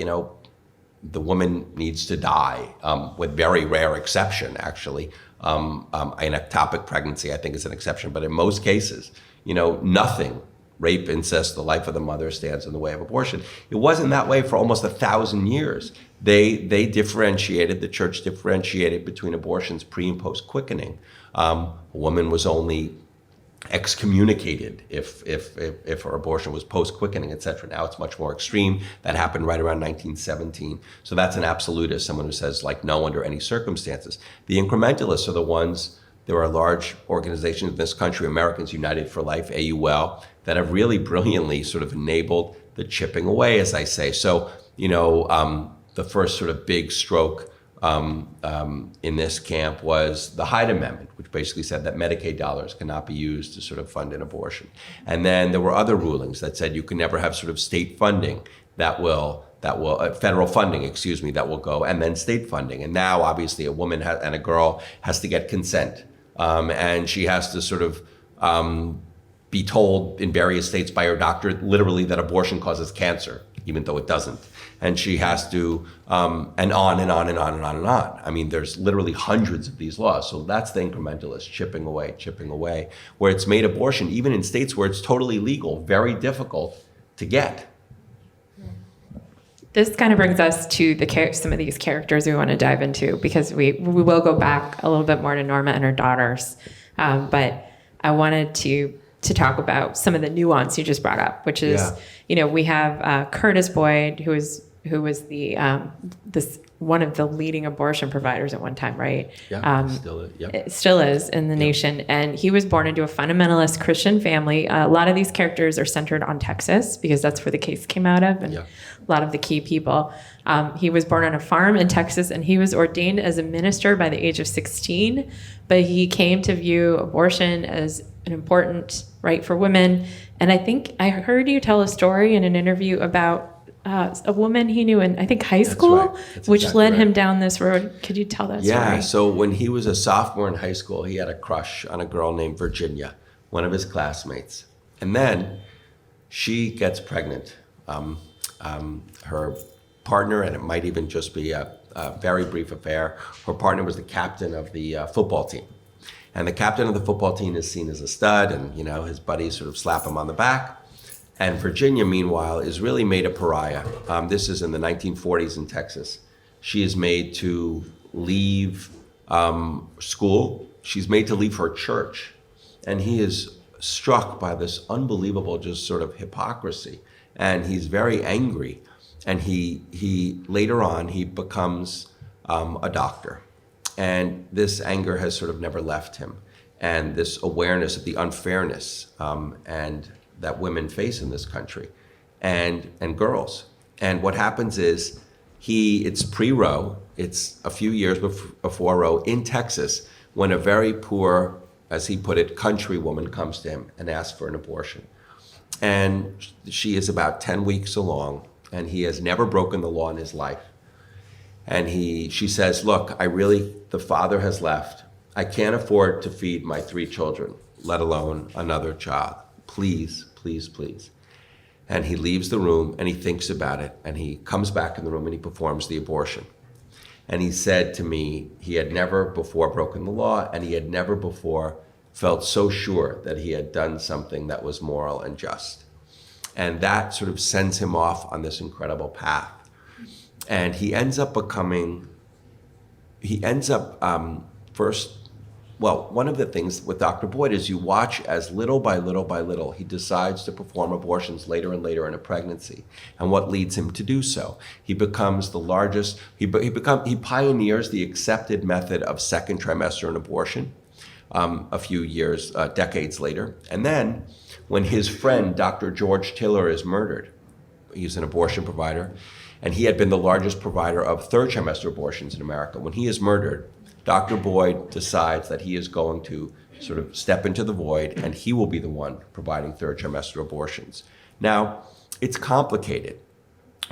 the woman needs to die, with very rare exception, actually. An ectopic pregnancy, I think, is an exception. But in most cases, nothing, rape, incest, the life of the mother stands in the way of abortion. It wasn't that way for almost 1,000 years. They differentiated, the church differentiated between abortions pre and post quickening. A woman was only excommunicated if her abortion was post quickening, etc. Now it's much more extreme. That happened right around 1917. So that's an absolutist, someone who says like no under any circumstances. The incrementalists are the ones. There are large organizations in this country, Americans United for Life, AUL, that have really brilliantly sort of enabled the chipping away, as I say. So, the first sort of big stroke in this camp was the Hyde Amendment, which basically said that Medicaid dollars cannot be used to sort of fund an abortion. And then there were other rulings that said you can never have sort of state funding federal funding, that will go, and then state funding. And now, obviously, a woman and a girl has to get consent. And she has to sort of be told in various states by her doctor, literally, that abortion causes cancer, even though it doesn't. And she has to, and on and on and on and on and on. I mean, there's literally hundreds of these laws. So that's the incrementalist, chipping away, where it's made abortion, even in states where it's totally legal, very difficult to get. This kind of brings us to some of these characters we want to dive into, because we will go back a little bit more to Norma and her daughters. But I wanted to talk about some of the nuance you just brought up, which is, we have Curtis Boyd, who was the one of the leading abortion providers at one time, right? Yeah, still is. Yep. It still is in the nation. And he was born into a fundamentalist Christian family. A lot of these characters are centered on Texas, because that's where the case came out of, and a lot of the key people. He was born on a farm in Texas, and he was ordained as a minister by the age of 16. But he came to view abortion as an important right for women. And I think I heard you tell a story in an interview about a woman he knew in, I think, high school, which exactly led him down this road. Could you tell that story? Yeah, so when he was a sophomore in high school, he had a crush on a girl named Virginia, one of his classmates. And then she gets pregnant. Her partner, and it might even just be a very brief affair, her partner was the captain of the football team. And the captain of the football team is seen as a stud, and his buddies sort of slap him on the back. And Virginia, meanwhile, is really made a pariah. This is in the 1940s in Texas. She is made to leave school. She's made to leave her church. And he is struck by this unbelievable just sort of hypocrisy. And he's very angry. And he later on, he becomes a doctor. And this anger has sort of never left him. And this awareness of the unfairness and that women face in this country and girls. And what happens is it's pre-Roe, it's a few years before Roe in Texas, when a very poor, as he put it, country woman comes to him and asks for an abortion. And she is about 10 weeks along, and he has never broken the law in his life. And she says, look, the father has left. I can't afford to feed my 3 children, let alone another child. Please, please, please. And he leaves the room and he thinks about it, and he comes back in the room and he performs the abortion. And he said to me, he had never before broken the law, and he had never before felt so sure that he had done something that was moral and just. And that sort of sends him off on this incredible path. And he ends up first, well, one of the things with Dr. Boyd is you watch as little by little by little, he decides to perform abortions later and later in a pregnancy. And what leads him to do so? He becomes the largest, he pioneers the accepted method of second trimester in abortion a few years, decades later. And then when his friend, Dr. George Tiller, is murdered, he's an abortion provider, and he had been the largest provider of third trimester abortions in America. When he is murdered, Dr. Boyd decides that he is going to sort of step into the void, and he will be the one providing third trimester abortions. Now, it's complicated.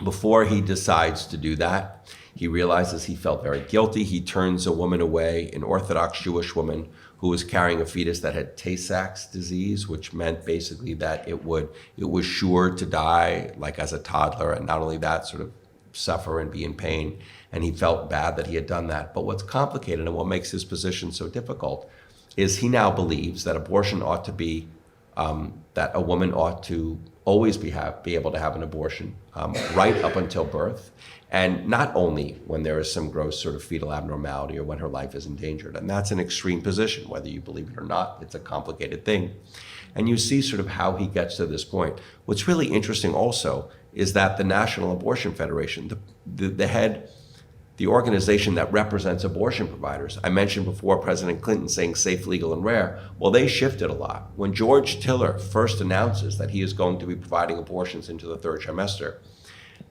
Before he decides to do that, he realizes he felt very guilty. He turns a woman away, an Orthodox Jewish woman who was carrying a fetus that had Tay-Sachs disease, which meant basically that it was sure to die, like as a toddler, and not only that, sort of suffer and be in pain. And he felt bad that he had done that. But what's complicated and what makes his position so difficult is he now believes that abortion ought to be, that a woman ought to always be able to have an abortion right up until birth, and not only when there is some gross sort of fetal abnormality or when her life is endangered. And that's an extreme position, whether you believe it or not. It's a complicated thing. And you see sort of how he gets to this point. What's really interesting also is that the National Abortion Federation, the head, the organization that represents abortion providers, I mentioned before President Clinton saying safe, legal, and rare. Well, they shifted a lot. When George Tiller first announces that he is going to be providing abortions into the third trimester,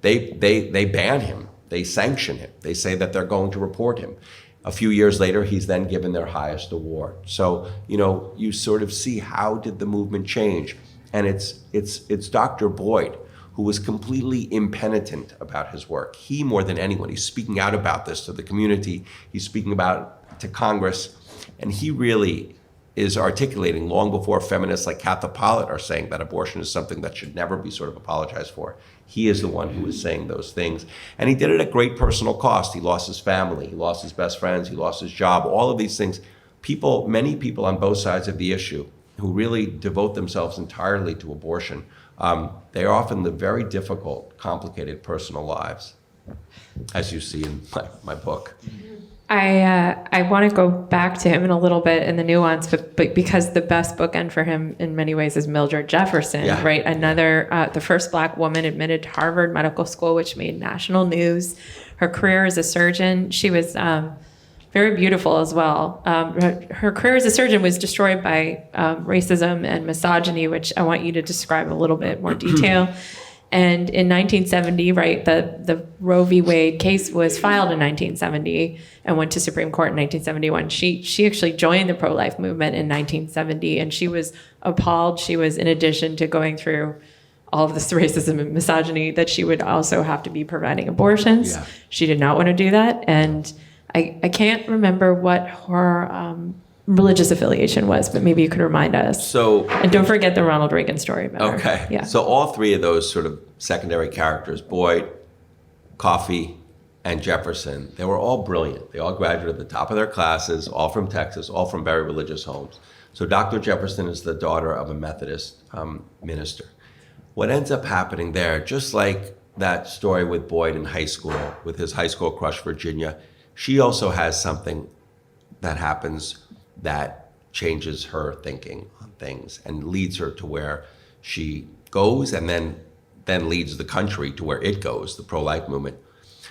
they ban him, they sanction him, they say that they're going to report him. A few years later, he's then given their highest award. So, you sort of see how did the movement change. And it's Dr. Boyd who was completely impenitent about his work. He, more than anyone, he's speaking out about this to the community, he's speaking about it to Congress, and he really is articulating long before feminists like Katha Pollitt are saying that abortion is something that should never be sort of apologized for. He is the one who is saying those things. And he did it at great personal cost. He lost his family, he lost his best friends, he lost his job, all of these things. Many people on both sides of the issue who really devote themselves entirely to abortion, they often live very difficult, complicated personal lives, as you see in my book. I want to go back to him in a little bit in the nuance, but because the best bookend for him in many ways is Mildred Jefferson, yeah. Right? The first Black woman admitted to Harvard Medical School, which made national news. Her career as a surgeon, she was very beautiful as well. Her career as a surgeon was destroyed by racism and misogyny, which I want you to describe in a little bit more detail. And in 1970, right, the Roe v. Wade case was filed in 1970 and went to Supreme Court in 1971. She actually joined the pro-life movement in 1970, and she was appalled. She was, in addition to going through all of this racism and misogyny, that she would also have to be providing abortions. Yeah. She did not want to do that. And I can't remember what her religious affiliation was, but maybe you could remind us. And don't forget the Ronald Reagan story about her. Okay. Yeah. So all three of those sort of secondary characters, Boyd, Coffey, and Jefferson, they were all brilliant. They all graduated at the top of their classes, all from Texas, all from very religious homes. So Dr. Jefferson is the daughter of a Methodist minister. what ends up happening there, just like that story with Boyd in high school, with his high school crush, Virginia, she also has something that happens that changes her thinking on things and leads her to where she goes, and then leads the country to where it goes, the pro-life movement.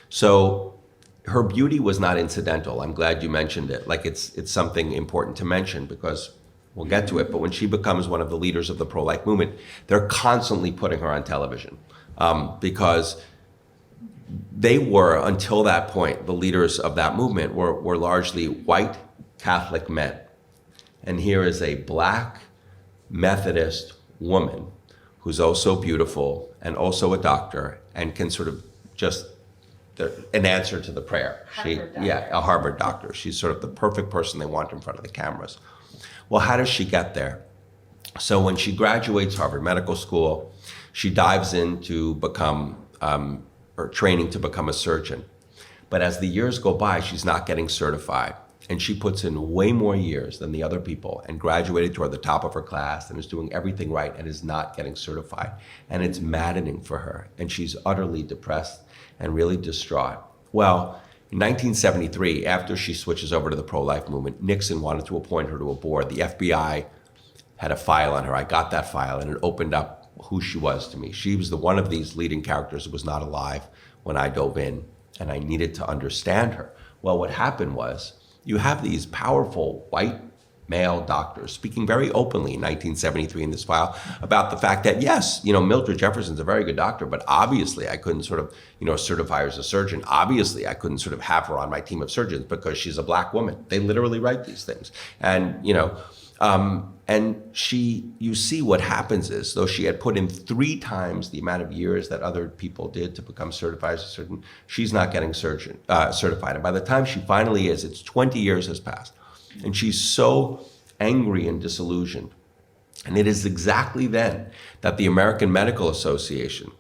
So her beauty was not incidental. I'm glad you mentioned it. Like it's something important to mention, because we'll get to it. But when she becomes one of the leaders of the pro-life movement, they're constantly putting her on television, because they were, until that point, the leaders of that movement were largely white Catholic men. And here is a black Methodist woman who's also beautiful and also a doctor and can sort of just an answer to the prayer. A Harvard doctor. She's sort of the perfect person they want in front of the cameras. Well, how does she get there? So when she graduates Harvard Medical School, she dives into become, or training to become a surgeon. But as the years go by, she's not getting certified. And she puts in way more years than the other people and graduated toward the top of her class and is doing everything right and is not getting certified. And it's maddening for her. And she's utterly depressed and really distraught. Well, in 1973, after she switches over to the pro-life movement, Nixon wanted to appoint her to a board. The FBI had a file on her. I got that file, and it opened up who she was to me. She was one of these leading characters who was not alive when I dove in, and I needed to understand her. Well, what happened was, you have these powerful white male doctors speaking very openly in 1973 in this file about the fact that, yes, Mildred Jefferson's a very good doctor, but obviously I couldn't sort of, certify her as a surgeon. Obviously I couldn't sort of have her on my team of surgeons because she's a black woman. They literally write these things. And, and you see what happens is, though she had put in 3 times the amount of years that other people did to become certified as a surgeon, she's not getting certified. And by the time she finally is, it's 20 years has passed. And she's so angry and disillusioned. And it is exactly then that the American Medical Association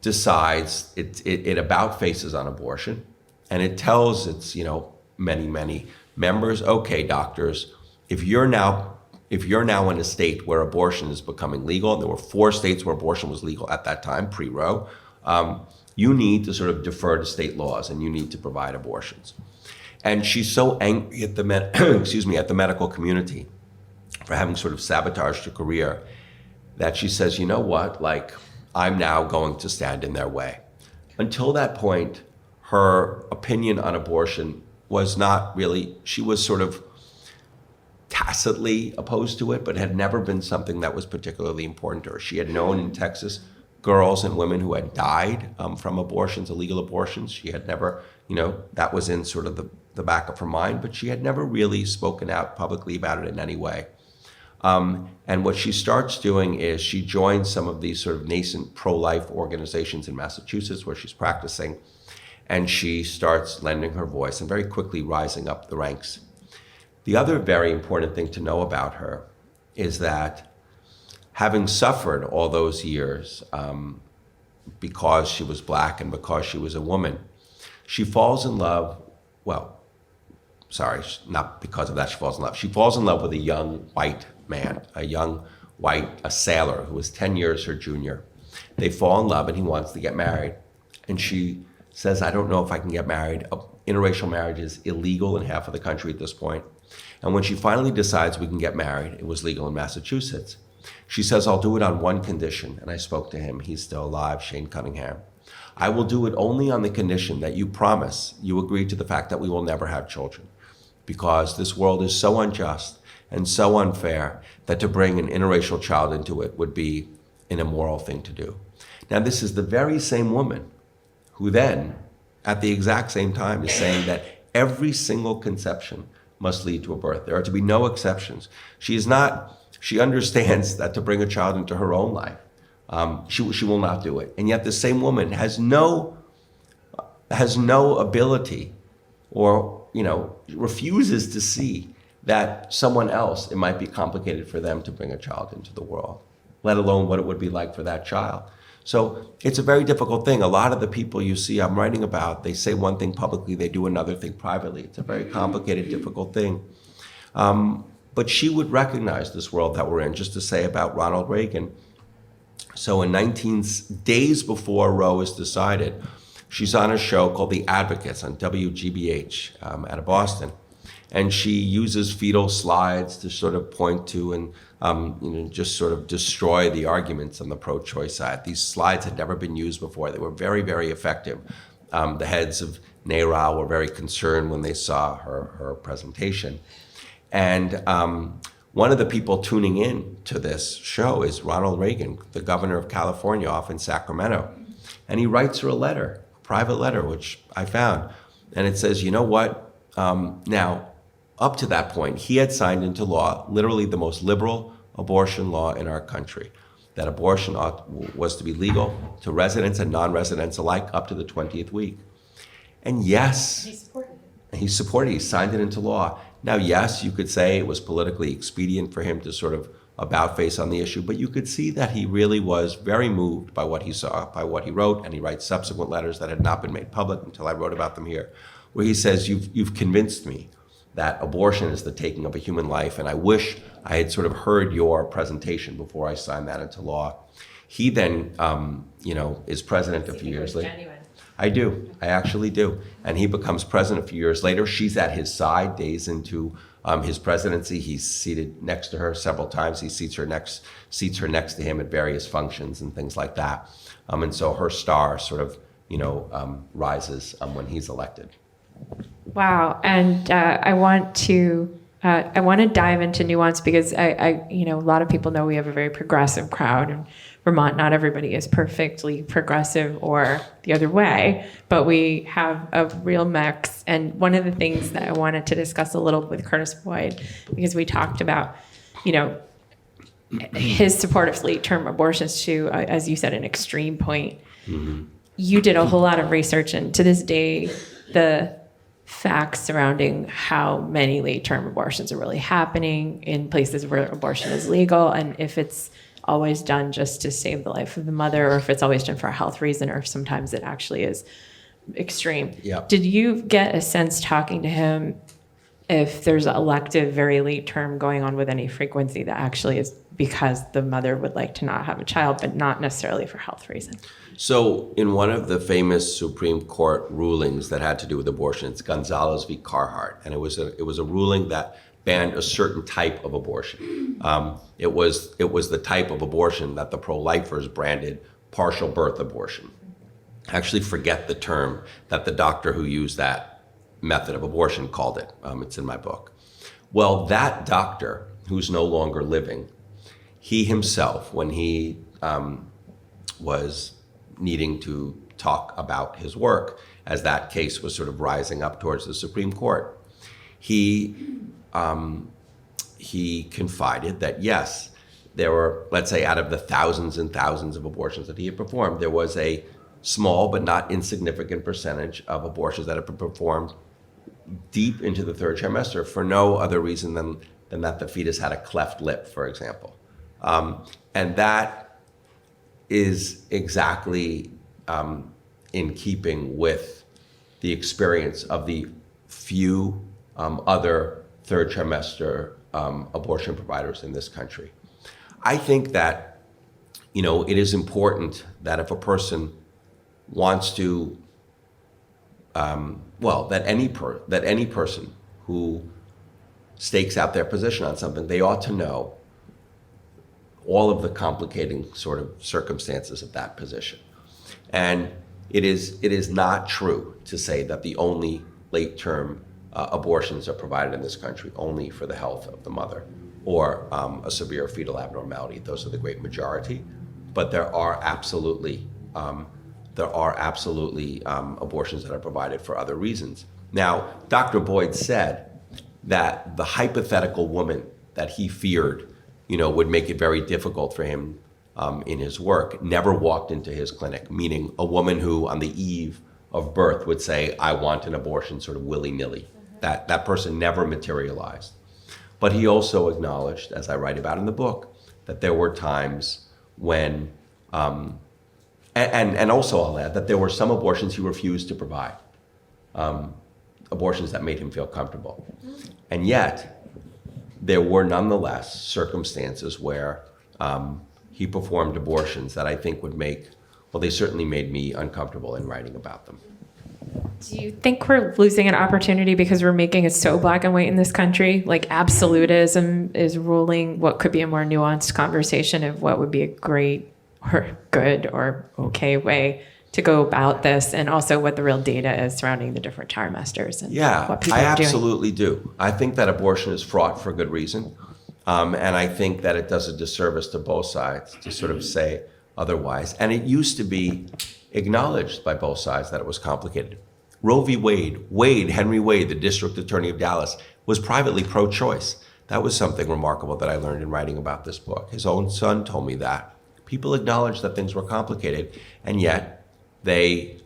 decides it about faces on abortion. And it tells its, many members, okay, doctors, if you're now in a state where abortion is becoming legal, and there were 4 states where abortion was legal at that time, pre-Roe, you need to sort of defer to state laws and you need to provide abortions. And she's so angry at the at the medical community for having sort of sabotaged her career that she says, you know what, I'm now going to stand in their way. Until that point, her opinion on abortion was not really, she was sort of tacitly opposed to it, but had never been something that was particularly important to her. She had known in Texas girls and women who had died from abortions, illegal abortions. She had never, that was in sort of the back of her mind, but she had never really spoken out publicly about it in any way. And what she starts doing is she joins some of these sort of nascent pro-life organizations in Massachusetts where she's practicing, and she starts lending her voice and very quickly rising up the ranks. The other very important thing to know about her is that having suffered all those years because she was black and because she was a woman, she falls in love, not because of that she falls in love. She falls in love with a young white man, a sailor who was 10 years her junior. They fall in love and he wants to get married. And she says, I don't know if I can get married. Interracial marriage is illegal in half of the country at this point. And when she finally decides we can get married, it was legal in Massachusetts. She says, I'll do it on one condition. And I spoke to him. He's still alive, Shane Cunningham. I will do it only on the condition that you promise, you agree to the fact that we will never have children. Because this world is so unjust and so unfair that to bring an interracial child into it would be an immoral thing to do. Now, this is the very same woman who then, at the exact same time, is saying that every single conception must lead to a birth. There are to be no exceptions. She understands that to bring a child into her own life, she will not do it. And yet the same woman has no ability or, refuses to see that someone else, it might be complicated for them to bring a child into the world, let alone what it would be like for that child. So it's a very difficult thing. A lot of the people you see I'm writing about, they say one thing publicly, they do another thing privately. It's a very complicated, difficult thing. But she would recognize this world that we're in. Just to say about Ronald Reagan, So in days before Roe is decided, she's on a show called The Advocates on WGBH out of Boston. And she uses fetal slides to sort of point to and just sort of destroy the arguments on the pro-choice side. These slides had never been used before. They were very, very effective. The heads of NARAL were very concerned when they saw her presentation. And one of the people tuning in to this show is Ronald Reagan, the governor of California, off in Sacramento. And he writes her a letter, a private letter, which I found. And it says, you know what? Now, up to that point, he had signed into law literally the most liberal abortion law in our country, that abortion was to be legal to residents and non-residents alike up to the 20th week. And yes, he supported it. He signed it into law. Now, yes, you could say it was politically expedient for him to sort of about face on the issue, but you could see that he really was very moved by what he saw, by what he wrote, and he writes subsequent letters that had not been made public until I wrote about them here, where he says, you've convinced me that abortion is the taking of a human life, and I wish I had sort of heard your presentation before I signed that into law. He then, is president a few years later. Genuine. I do. I actually do. And he becomes president a few years later. She's at his side days into his presidency. He's seated next to her several times. He seats her next to him at various functions and things like that. And so her star sort of, rises when he's elected. Wow. And I want to dive into nuance because a lot of people know we have a very progressive crowd in Vermont. Not everybody is perfectly progressive or the other way, but we have a real mix. And one of the things that I wanted to discuss a little with Curtis Boyd, because we talked about, his support of late-term abortions to, as you said, an extreme point. Mm-hmm. You did a whole lot of research, and to this day, the facts surrounding how many late-term abortions are really happening in places where abortion is legal, and if it's always done just to save the life of the mother, or if it's always done for a health reason, or if sometimes it actually is extreme. Yep. Did you get a sense talking to him if there's an elective, very late term going on with any frequency that actually is because the mother would like to not have a child, but not necessarily for health reasons? So in one of the famous Supreme Court rulings that had to do with abortion, it's Gonzalez v. Carhart, and it was a ruling that banned a certain type of abortion. It was the type of abortion that the pro-lifers branded partial birth abortion. I actually forget the term that the doctor who used that method of abortion called it. It's in my book. Well, that doctor, who's no longer living, he himself, when he was needing to talk about his work, as that case was sort of rising up towards the Supreme Court, he confided that yes, there were, let's say, out of the thousands and thousands of abortions that he had performed, there was a small but not insignificant percentage of abortions that had been performed deep into the third trimester for no other reason than that the fetus had a cleft lip, for example. And that is exactly in keeping with the experience of the few other third trimester abortion providers in this country. I think that, it is important that if a person wants to, that any person who stakes out their position on something, they ought to know all of the complicating sort of circumstances of that position. And it is not true to say that the only late-term abortions are provided in this country only for the health of the mother or a severe fetal abnormality. Those are the great majority, but there are absolutely abortions that are provided for other reasons. Now, Dr. Boyd said that the hypothetical woman that he feared, would make it very difficult for him in his work, never walked into his clinic, meaning a woman who on the eve of birth would say, I want an abortion sort of willy-nilly. That person never materialized. But he also acknowledged, as I write about in the book, that there were times when, and also I'll add that there were some abortions he refused to provide, abortions that made him feel comfortable. And yet, there were nonetheless circumstances where he performed abortions that I think would they certainly made me uncomfortable in writing about them. Do you think we're losing an opportunity because we're making it so black and white in this country? Like absolutism is ruling what could be a more nuanced conversation of what would be a great or good or okay way to go about this, and also what the real data is surrounding the different trimesters and what people I are doing. absolutely do. I think that abortion is fraught for good reason. And I think that it does a disservice to both sides to sort of say otherwise. And it used to be acknowledged by both sides that it was complicated. Roe v. Wade, Henry Wade, the district attorney of Dallas, was privately pro-choice. That was something remarkable that I learned in writing about this book. His own son told me that. People acknowledged that things were complicated, and yet they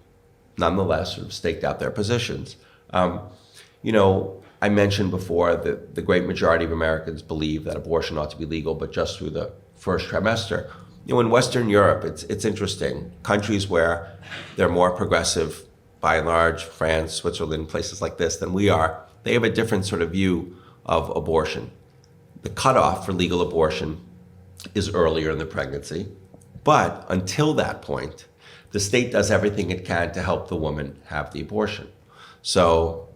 nonetheless sort of staked out their positions. I mentioned before that the great majority of Americans believe that abortion ought to be legal, but just through the first trimester. In Western Europe, it's interesting. Countries where they're more progressive, by and large, France, Switzerland, places like this than we are, they have a different sort of view of abortion. The cutoff for legal abortion is earlier in the pregnancy, but until that point, the state does everything it can to help the woman have the abortion. So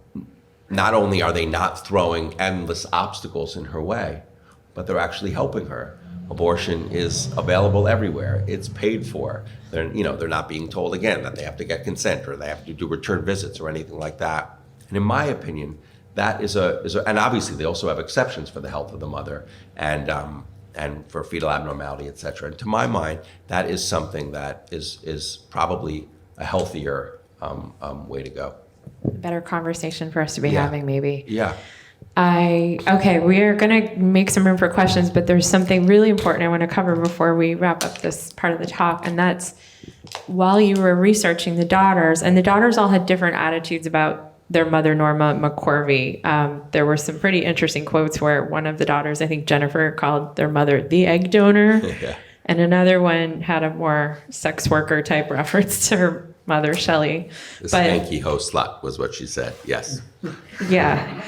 not only are they not throwing endless obstacles in her way, but they're actually helping her. Abortion is available everywhere. It's paid for. They're not being told again that they have to get consent or they have to do return visits or anything like that. And in my opinion, that is and obviously they also have exceptions for the health of the mother and for fetal abnormality, et cetera. And to my mind, that is something that is probably a healthier way to go. Better conversation for us to be having, maybe. Yeah. Okay, we are going to make some room for questions, but there's something really important I want to cover before we wrap up this part of the talk, and that's while you were researching the daughters, and the daughters all had different attitudes about their mother, Norma McCorvey. There were some pretty interesting quotes where one of the daughters, I think Jennifer, called their mother the egg donor, and another one had a more sex worker type reference to her mother, Shelley. The spanky hoe slut was what she said, yes. Yeah.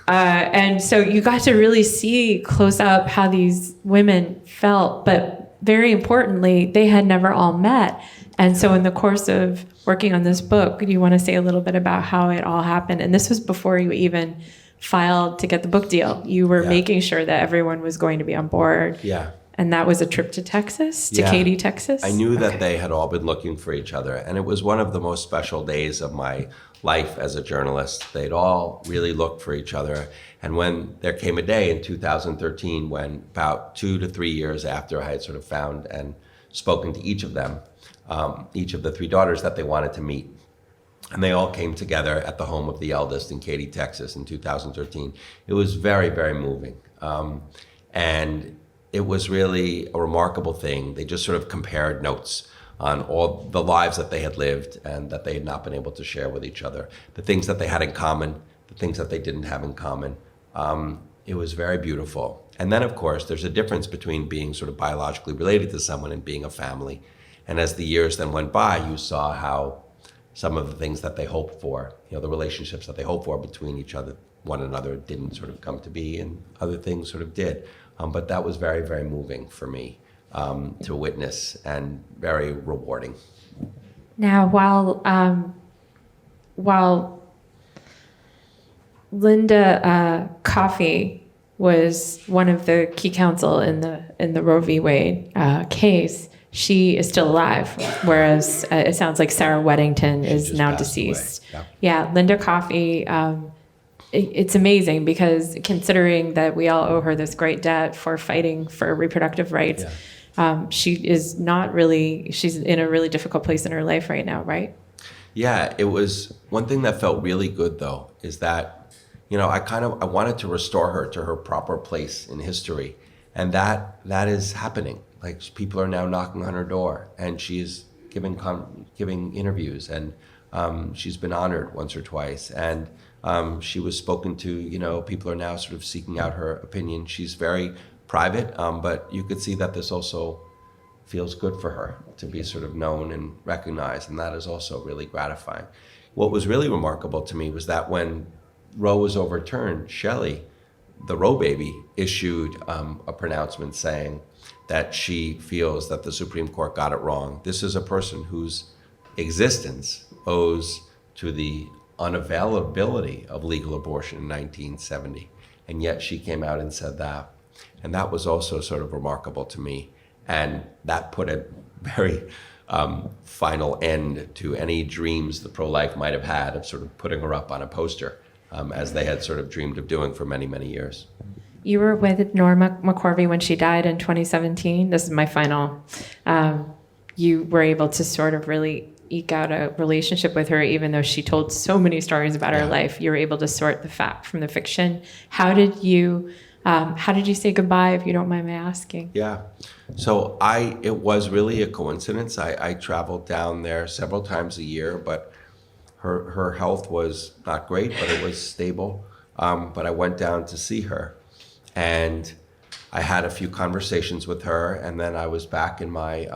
And so you got to really see close up how these women felt, but very importantly, they had never all met. And so in the course of working on this book, do you want to say a little bit about how it all happened? And this was before you even filed to get the book deal. You were making sure that everyone was going to be on board. Yeah. And that was a trip to Texas, to Katy, Texas? I knew that they had all been looking for each other. And it was one of the most special days of my life as a journalist. They'd all really looked for each other. And when there came a day in 2013 when about 2 to 3 years after I had sort of found and spoken to each of them, each of the three daughters, that they wanted to meet. And they all came together at the home of the eldest in Katy, Texas in 2013. It was very, very moving. And it was really a remarkable thing. They just sort of compared notes on all the lives that they had lived and that they had not been able to share with each other, the things that they had in common, the things that they didn't have in common. It was very beautiful. And then, of course, there's a difference between being sort of biologically related to someone and being a family. And as the years then went by, you saw how some of the things that they hoped for, the relationships that they hoped for between each other, one another, didn't sort of come to be, and other things sort of did. But that was very, very moving for me to witness, and very rewarding. Now, while Linda Coffey was one of the key counsel in the Roe v. Wade case, she is still alive, whereas it sounds like Sarah Weddington is now deceased. Yeah, Linda Coffey. It's amazing because considering that we all owe her this great debt for fighting for reproductive rights, she's in a really difficult place in her life right now, right? Yeah, it was one thing that felt really good though, is that, I wanted to restore her to her proper place in history. And that is happening. Like, people are now knocking on her door, and she's giving interviews, and she's been honored once or twice. And she was spoken to, people are now sort of seeking out her opinion. She's very private, but you could see that this also feels good for her to be sort of known and recognized, and that is also really gratifying. What was really remarkable to me was that when Roe was overturned, Shelley the Roe baby issued a pronouncement saying that she feels that the Supreme Court got it wrong. This is a person whose existence owes to the unavailability of legal abortion in 1970. And yet she came out and said that. And that was also sort of remarkable to me. And that put a very final end to any dreams the pro-life might have had of sort of putting her up on a poster, as they had sort of dreamed of doing for many, many years. You were with Norma McCorvey when she died in 2017. This is my final. You were able to sort of really eke out a relationship with her, even though she told so many stories about her life. You were able to sort the fact from the fiction. How did you say goodbye, if you don't mind me asking? Yeah. So it was really a coincidence. I traveled down there several times a year, but her health was not great, but it was stable. But I went down to see her, and I had a few conversations with her, and then I was back in my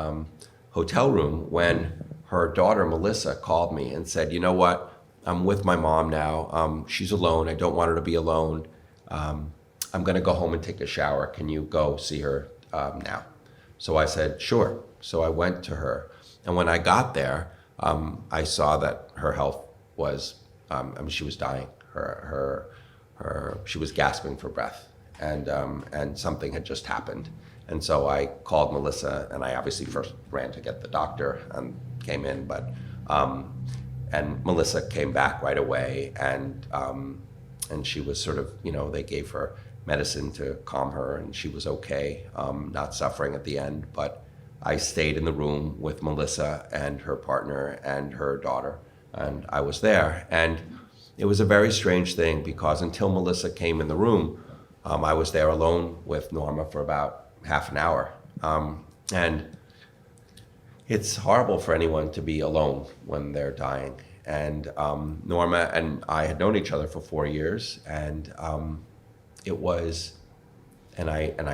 hotel room when her daughter, Melissa, called me and said, you know what, I'm with my mom now. She's alone. I don't want her to be alone. I'm going to go home and take a shower. Can you go see her now? So I said, sure. So I went to her. And when I got there, I saw that her health was, she was dying. She was gasping for breath. And something had just happened. And so I called Melissa, and I obviously first ran to get the doctor and came in, but and Melissa came back right away, and she was sort of, they gave her medicine to calm her, and she was okay, not suffering at the end. But I stayed in the room with Melissa and her partner and her daughter, and I was there. And it was a very strange thing, because until Melissa came in the room, I was there alone with Norma for about half an hour. And it's horrible for anyone to be alone when they're dying. And Norma and I had known each other for 4 years, and I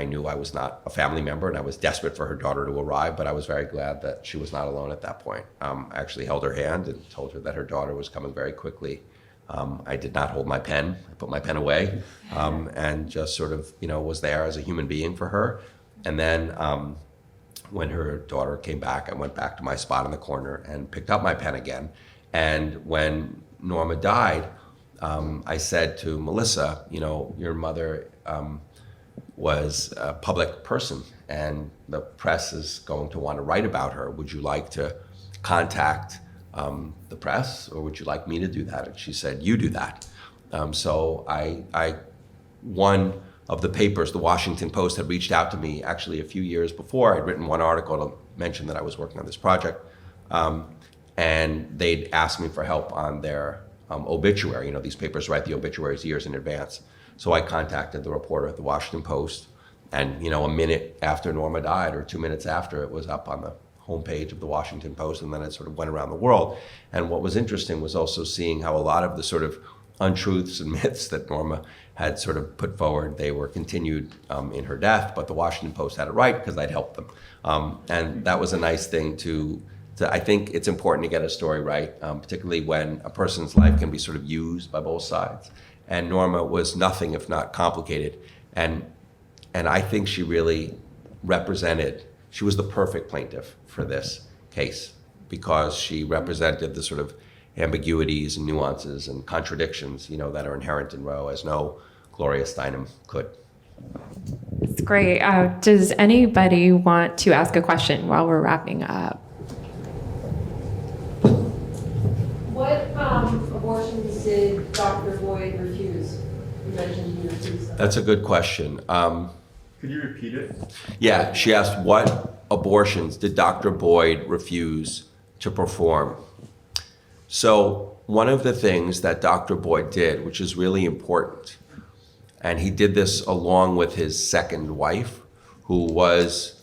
knew I was not a family member, and I was desperate for her daughter to arrive, but I was very glad that she was not alone at that point. I actually held her hand and told her that her daughter was coming very quickly. I did not hold my pen. I put my pen away, and just sort of, was there as a human being for her. And then when her daughter came back, I went back to my spot in the corner and picked up my pen again. And when Norma died, I said to Melissa, your mother was a public person, and the press is going to want to write about her. Would you like to contact the press, or would you like me to do that? And she said, you do that. So one of the papers, the Washington Post, had reached out to me actually a few years before. I'd written one article to mention that I was working on this project. And they'd asked me for help on their obituary. These papers write the obituaries years in advance. So I contacted the reporter at the Washington Post, and a minute after Norma died, or 2 minutes after, it was up on the homepage of the Washington Post, and then it sort of went around the world. And what was interesting was also seeing how a lot of the sort of untruths and myths that Norma had sort of put forward, they were continued in her death, but the Washington Post had it right because I'd helped them. And that was a nice thing to I think it's important to get a story right, particularly when a person's life can be sort of used by both sides. And Norma was nothing if not complicated. And I think she really she was the perfect plaintiff for this case, because she represented the sort of ambiguities and nuances and contradictions, that are inherent in Roe, as no Gloria Steinem could. It's great. Does anybody want to ask a question while we're wrapping up? What abortions did Dr. Boyd refuse? You mentioned he refused them. That's a good question. Could you repeat it? Yeah, she asked, what abortions did Dr. Boyd refuse to perform? So one of the things that Dr. Boyd did, which is really important, and he did this along with his second wife, who is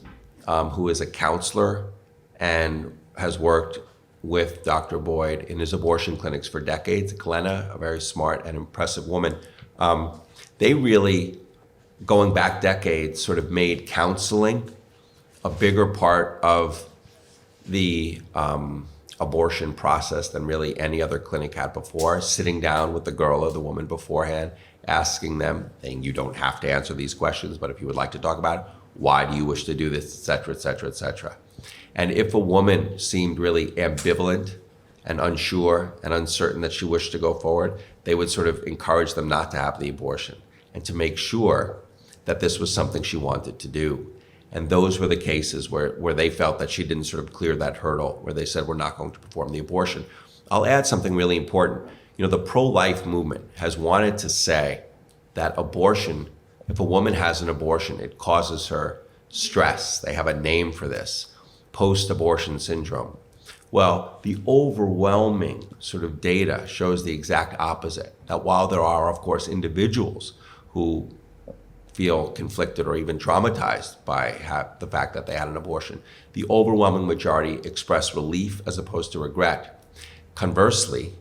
a counselor and has worked with Dr. Boyd in his abortion clinics for decades. Glenna, a very smart and impressive woman. They really, going back decades, sort of made counseling a bigger part of the abortion process than really any other clinic had before, sitting down with the girl or the woman beforehand, asking them, saying, you don't have to answer these questions, but if you would like to talk about it, why do you wish to do this, et cetera, et cetera, et cetera. And if a woman seemed really ambivalent and unsure and uncertain that she wished to go forward, they would sort of encourage them not to have the abortion and to make sure that this was something she wanted to do. And those were the cases where they felt that she didn't sort of clear that hurdle, where they said, we're not going to perform the abortion. I'll add something really important. You know, the pro-life movement has wanted to say that abortion, if a woman has an abortion, it causes her stress. They have a name for this, post-abortion syndrome. Well, the overwhelming sort of data shows the exact opposite, that while there are, of course, individuals who feel conflicted or even traumatized by the fact that they had an abortion, the overwhelming majority express relief as opposed to regret. Conversely,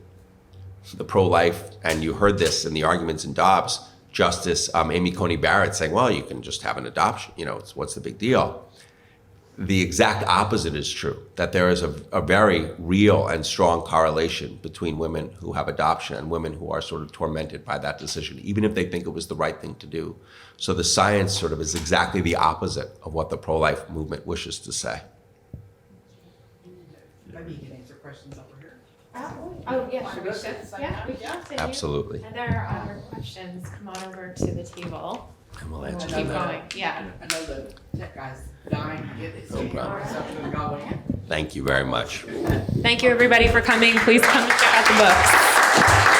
the pro-life, and you heard this in the arguments in Dobbs, Justice Amy Coney Barrett saying, well, you can just have an adoption, you know, what's the big deal? The exact opposite is true, that there is a very real and strong correlation between women who have adoption and women who are sort of tormented by that decision, even if they think it was the right thing to do. So the science sort of is exactly the opposite of what the pro-life movement wishes to say. Maybe you can answer questions over here. Oh, yeah, should we shift? Yeah, we can continue. Absolutely. And there are other questions. Come on over to the table. And we'll And answer we'll keep them. going. Yeah. I know the tech guy's dying to get his No problem. something going. Thank you very much. Thank you, everybody, for coming. Please come and check out the books.